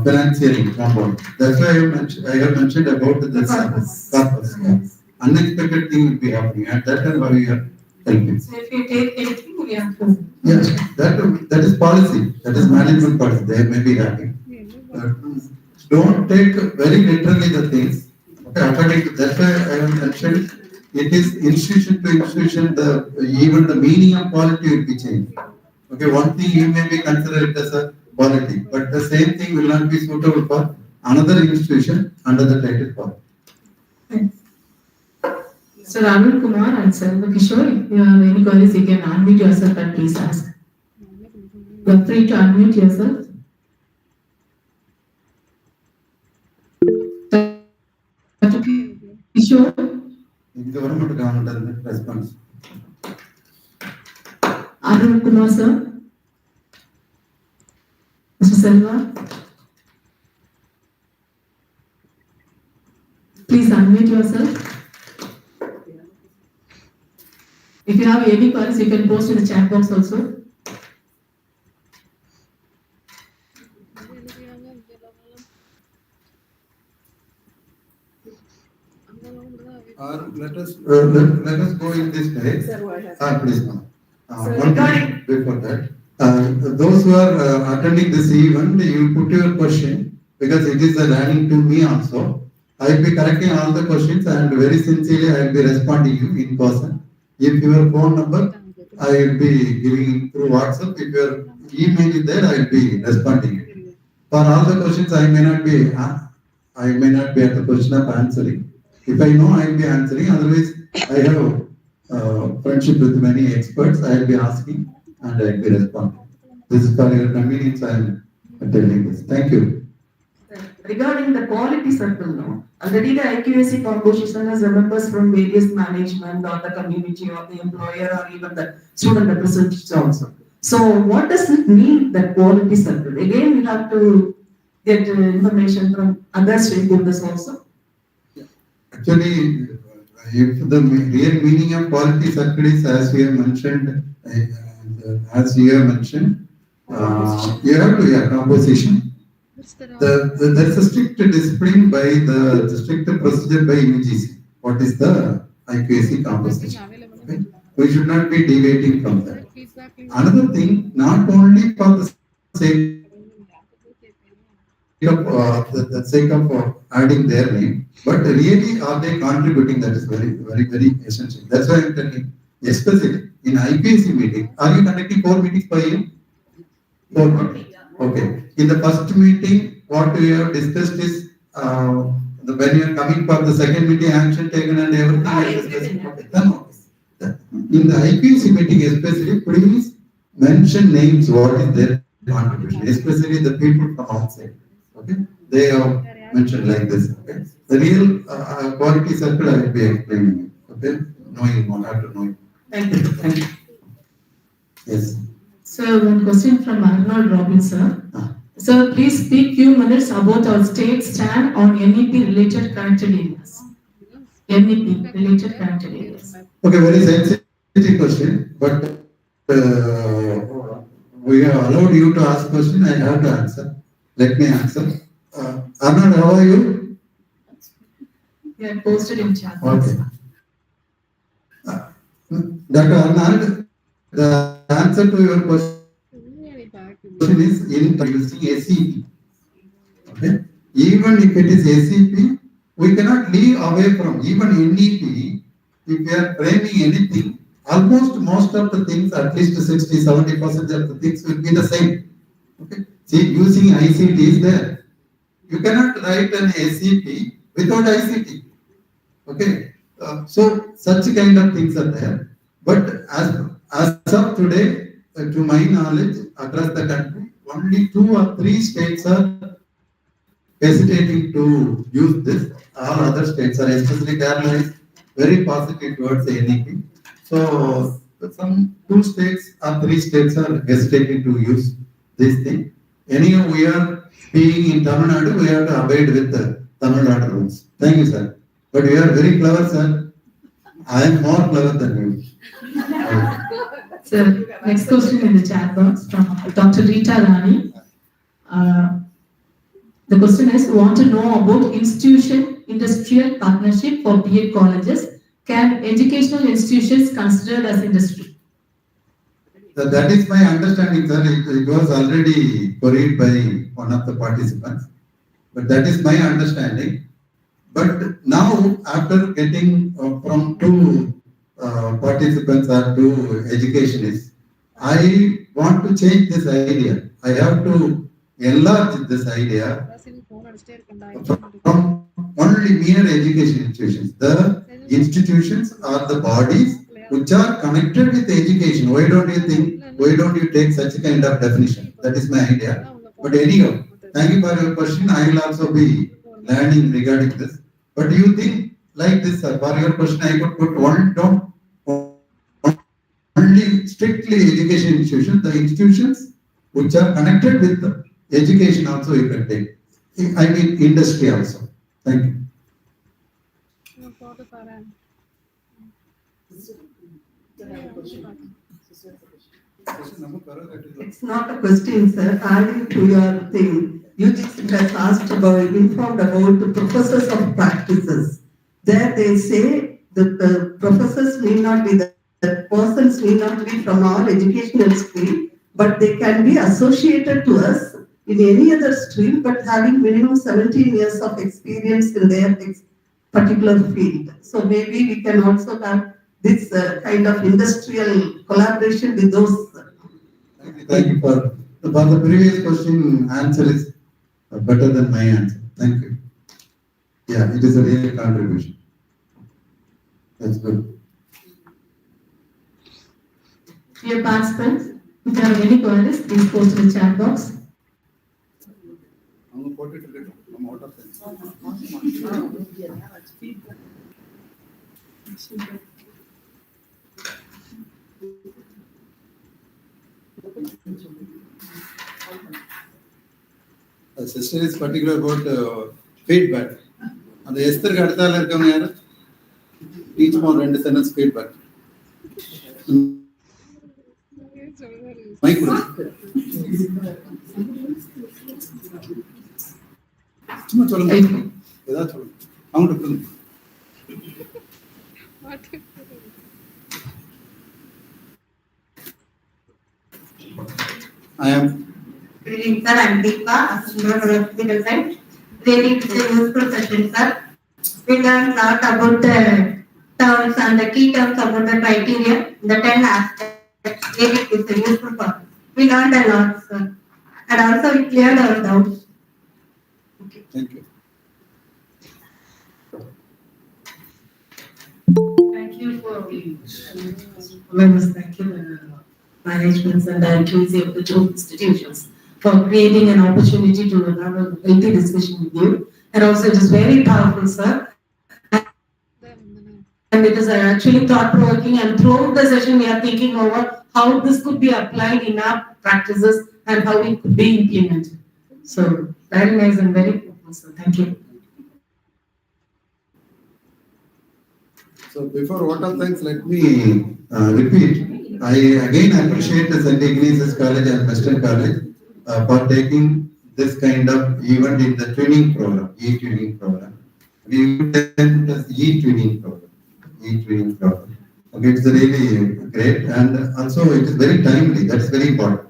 financiering component. That's why I have mentioned about the purpose. Yeah. Unexpected thing will be happening, and that is how we are helping. So, if you take anything, we have to. Yes, that is policy. That is management policy. They may be having. Don't take very literally the things. Okay, according to that's why I have mentioned. It is institution to institution, even the meaning of quality will be changed. Okay, one thing you may be considered as a quality, but the same thing will not be suitable for another institution under the title quality. Sir Arun Kumar and Sir Kishore, if you have any queries, you can unmute yourself and please ask. You are free to unmute yourself. Dr. Kishore. Government government response. Arun Kumar, sir. Mr. Selva. Please unmute yourself. If you have any queries, you can post in the chat box also. Or let us go in this way. Please, ma'am. One thing before that. Those who are attending this event, you put your question because it is a learning to me also. I will be correcting all the questions and very sincerely I will be responding you in person. If your phone number, I will be giving through WhatsApp. If your email is there, I will be responding you. For all the questions, I may not be at the position of answering. If I know, I will be answering. Otherwise, I have friendship with many experts. I will be asking and I will be responding. This is for your convenience. I am telling this. Thank you. Regarding the quality circle now, already the IQAC composition has members from various management or the community or the employer or even the student representatives also. So what does it mean, the quality circle? Again, we have to get information from other stakeholders also. Actually, if the real meaning of quality circle is as we have mentioned, you have to composition. There is a strict discipline by the strict procedure by UGC. What is the IQAC composition? Okay? We should not be deviating from that. Another thing, not only for the sake of adding their name, but really are they contributing? That is very, very, very essential. That's why I am telling, especially in IQAC meeting, are you conducting 4 meetings per year? 4 meetings. Okay. In the first meeting, what we have discussed is when when you are coming for the second meeting, action taken and everything. In the IQAC meeting especially, please mention names, what is their contribution, especially the people from outside. Okay, they have mentioned like this. Okay, the real quality circle I will be explaining. Okay, knowing one after knowing. Thank you. Thank you. Yes. So one question from Arnold Robinson. So please speak few minutes about our state stand on NEP related connected areas. NEP related connected areas. Okay, very sensitive question, but we have allowed you to ask question. I have to answer. Let me answer. Arnold, how are you? Yeah, posted in chat. Okay. Dr. Arnold, the answer to your question is in using SEP. Okay. Even if it is SEP, we cannot leave away from even NEP. If we are framing anything, almost most of the things, at least 60-70% of the things will be the same. Okay. See, using ICT is there. You cannot write an SEP without ICT. Okay. So such kind of things are there. But as of today, to my knowledge, across the country, only 2 or 3 states are hesitating to use this. All other states are, especially Kerala, is very positive towards the NEP. So some 2 states or 3 states are hesitating to use this thing. Anyhow, we are being in Tamil Nadu, we have to abide with the Tamil Nadu rules. Thank you, sir. But you are very clever, sir. I am more clever than you. So next question in the chat box from Dr. Rita Rani. The question is, want to know about institution-industrial partnership for B.Ed colleges. Can educational institutions considered as industry? So that is my understanding, sir. It was already queried by one of the participants. But that is my understanding. But now, after getting from 2 participants or 2 educationists, I want to change this idea. I have to enlarge this idea from only mere education institutions. The institutions are the bodies which are connected with education. Why don't you take such a kind of definition? That is my idea. But anyhow, thank you for your question. I will also be learning regarding this. But do you think like this, sir? For your question, I could put only strictly education institutions, the institutions which are connected with the education also you can take. I mean industry also. Thank you. It's not a question, sir. Adding to your thing, you just has asked informed about the professors of practices. There they say that the professors need not be, the persons need not be from our educational stream, but they can be associated to us in any other stream, but having minimum 17 years of experience in their particular field. So maybe we can also have this kind of industrial collaboration with those. Thank you for the previous question. Answer is better than my answer. Thank you. Yeah, it is a real contribution. That's good. Dear participants, if you have any queries, please post in the chat box. The sister is particular about feedback. And the Esther Gadtala come here. Each more 2 sentence feedback. Mic. சும்மா சொல்லுங்க. ஏதாவது சொல்லுங்க. அவங்க சொல்லுங்க. I am. Good evening, sir. I am Deepa, Assistant Physical Science. Really, it's a useful session, sir. We learned a lot about the terms and the key terms about the criteria, the 10 aspects. Really, it's a useful part. We learned a lot, sir. And also, we cleared our doubts. Thank you. the members, thank you, managements and the IQAC of the two institutions for creating an opportunity to have a healthy discussion with you. And also it is very powerful, sir. And it is actually thought-provoking, and throughout the session we are thinking over how this could be applied in our practices and how it could be implemented. So very nice and very powerful, sir. Thank you. So before vote of thanks, let me repeat. I again appreciate the St.Ignatius College and Western College for taking this kind of event in the training program, e-training program. We plus e-training program. Okay, it's really great, and also it is very timely. That is very important.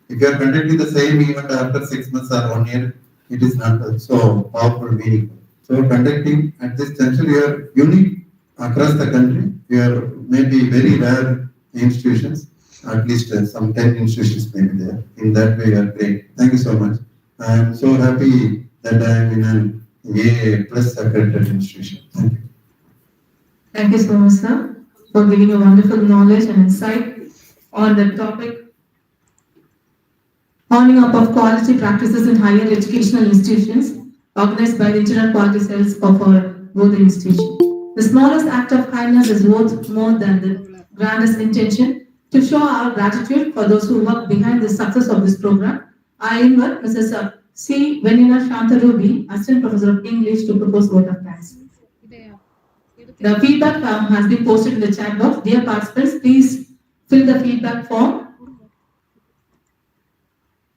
If you are conducting the same event after 6 months or 1 year, it is not so powerful, meaningful. So conducting at this juncture, you are unique across the country. You are maybe very rare institutions. At least some 10 institutions may be there. In that way, you are great. Thank you so much. I am so happy that I am in an A plus accredited institution. Thank you. Thank you so much, sir, for giving a wonderful knowledge and insight on the topic Honing up of quality practices in higher educational institutions organized by the internal quality cells of our both institutions. The smallest act of kindness is worth more than the grandest intention. To show our gratitude for those who work behind the success of this program, I invite Mrs. C. Venina Shantarubi, Assistant Professor of English, to propose vote of thanks. The feedback form has been posted in the chat box. Dear participants, please fill the feedback form.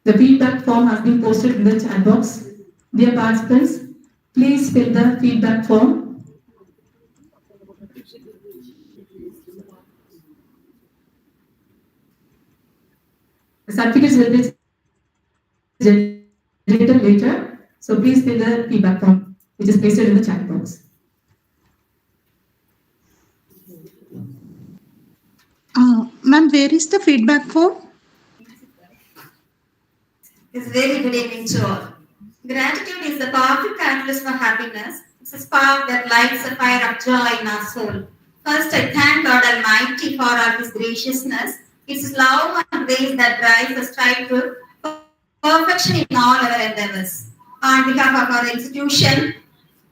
The feedback form has been posted in the chat box. Dear participants, please fill the feedback form. The certificates will be generated later, so please fill the feedback form, which is pasted in the chat box. Ma'am, where is the feedback form? It's very good evening to all. Gratitude is the powerful catalyst for happiness. It's a spark that lights a fire of joy in our soul. First, I thank God Almighty for all His graciousness. It's His love and grace that drives us strive to perfection in all our endeavors. On behalf of our institution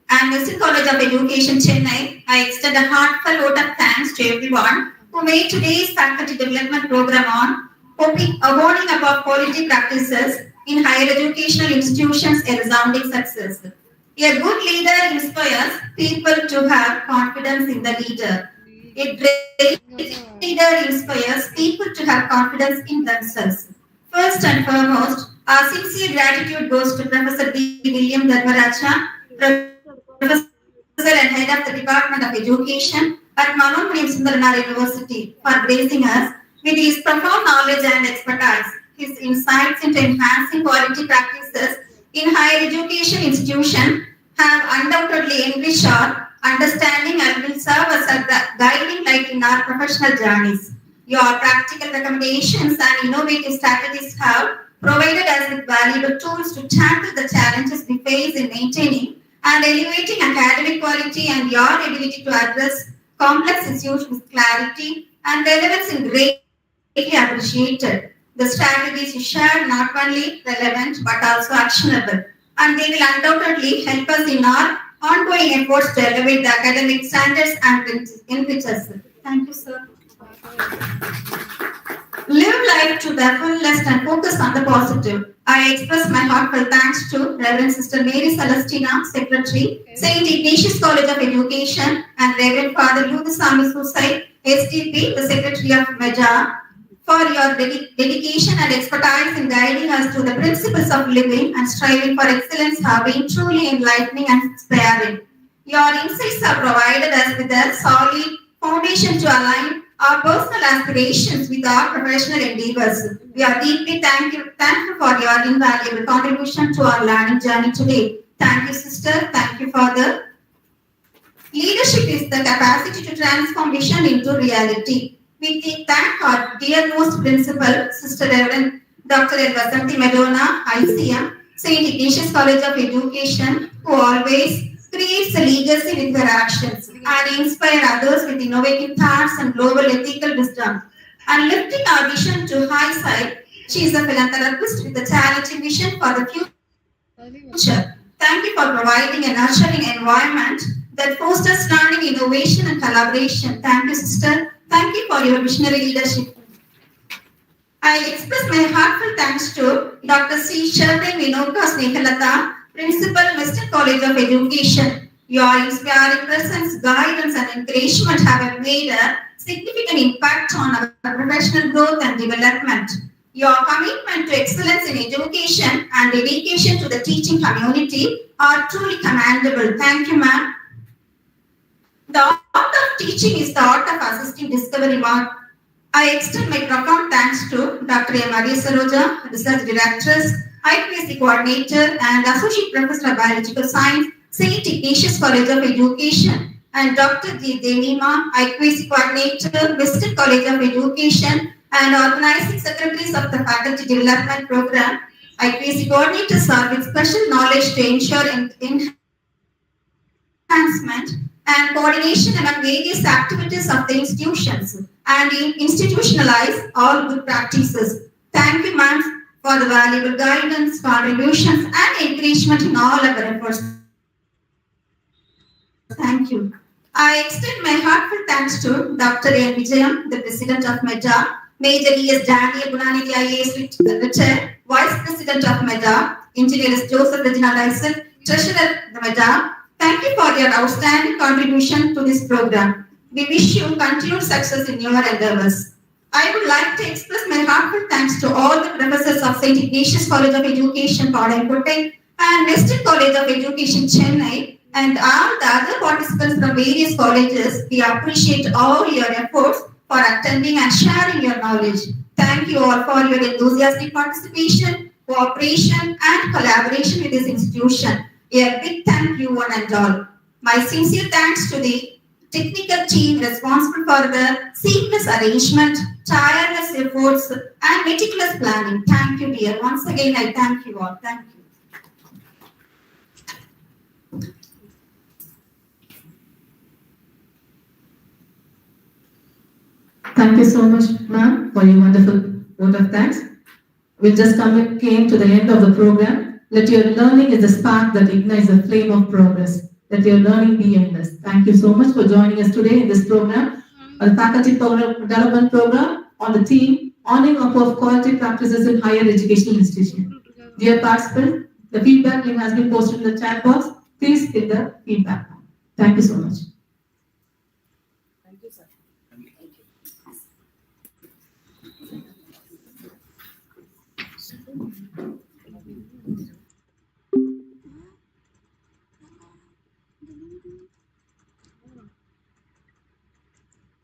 and Western College of Education, Chennai, I extend a heartfelt vote of thanks to everyone who made today's faculty development program on honing up of quality practices in higher educational institutions a resounding success. A good leader inspires people to have confidence in the leader. A great leader inspires people to have confidence in themselves. First and foremost, our sincere gratitude goes to Professor B.William, Professor and Head of the Department of Education at Manonmaniam Sundaranar University for gracing us with his profound knowledge and expertise. His insights into enhancing quality practices in higher education institutions have undoubtedly enriched our understanding and will serve as a guiding light in our professional journeys. Your practical recommendations and innovative strategies have provided us with valuable tools to tackle the challenges we face in maintaining and elevating academic quality, and your ability to address complex issues with clarity and relevance is greatly appreciated. The strategies you share not only relevant but also actionable, and they will undoubtedly help us in our ongoing efforts to elevate the academic standards and enrich us. Thank you, sir. Live life to the fullest and focus on the positive. I express my heartfelt thanks to Reverend Sister Mary Celestina, Secretary, St.Ignatius College of Education, and Reverend Father Ludusami Susai, STP, the Secretary of MEJA, for your dedication and expertise in guiding us to the principles of living and striving for excellence have been truly enlightening and inspiring. Your insights have provided us with a solid foundation to align our personal aspirations with our professional endeavors. We are deeply thankful for your invaluable contribution to our learning journey today. Thank you, sister. Thank you, Father. Leadership is the capacity to transform vision into reality. We thank our dear most principal, Sister Reverend Dr. Vasanti Madonna, ICM, St. Ignatius College of Education, who always creates a legacy with her actions and inspire others with innovative thoughts and global ethical wisdom. And lifting our vision to high side, she is a philanthropist with a challenging vision for the future. Thank you for providing a nurturing environment that fosters learning, innovation, and collaboration. Thank you, sister. Thank you for your visionary leadership. I express my heartfelt thanks to Dr. C. Sharvin Vinoka Snehalata, Principal, Western College of Education. Your inspiring presence, guidance, and encouragement have made a significant impact on our professional growth and development. Your commitment to excellence in education and dedication to the teaching community are truly commendable. Thank you, ma'am. The art of teaching is the art of assisting discovery work. I extend my profound thanks to Dr. A. Maria Saroja, Research Directress, IQAC Coordinator, and Associate Professor of Biological Science, St. Ignatius College of Education, and Dr. G. Denima, IQAC Coordinator, Western College of Education, and Organizing Secretaries of the Faculty Development Program. IQAC coordinators are with special knowledge to ensure enhancement and coordination among various activities of the institutions and institutionalize all good practices. Thank you, ma'am, for the valuable guidance, contributions, and encouragement in all our efforts. Thank you. I extend my heartfelt thanks to Dr. A. Vijayam, the President of MEDA, Major E.S. Daniel Gunanidhi IAS Richard, Vice President of MEDA, Engineer S. Joseph Reginald Isaac, Treasurer of MEDA. Thank you for your outstanding contribution to this program. We wish you continued success in your endeavors. I would like to express my heartfelt thanks to all the professors of St. Ignatius College of Education, Kodaikkottai, and Western College of Education, Chennai, and all the other participants from various colleges. We appreciate all your efforts for attending and sharing your knowledge. Thank you all for your enthusiastic participation, cooperation, and collaboration with this institution. A big thank you one and all. My sincere thanks to the technical team responsible for the seamless arrangement, tireless efforts, and meticulous planning. Thank you, dear. Once again, I thank you all. Thank you. Thank you so much, ma'am, for your wonderful vote of thanks. We just came to the end of the program. Let your learning is the spark that ignites the flame of progress. Let your learning be endless. Thank you so much for joining us today in this program, the Faculty Development Program on the theme, Honoring of Quality Practices in Higher Educational Institutions. Dear participants, the feedback link has been posted in the chat box. Please hit the feedback. Thank you so much.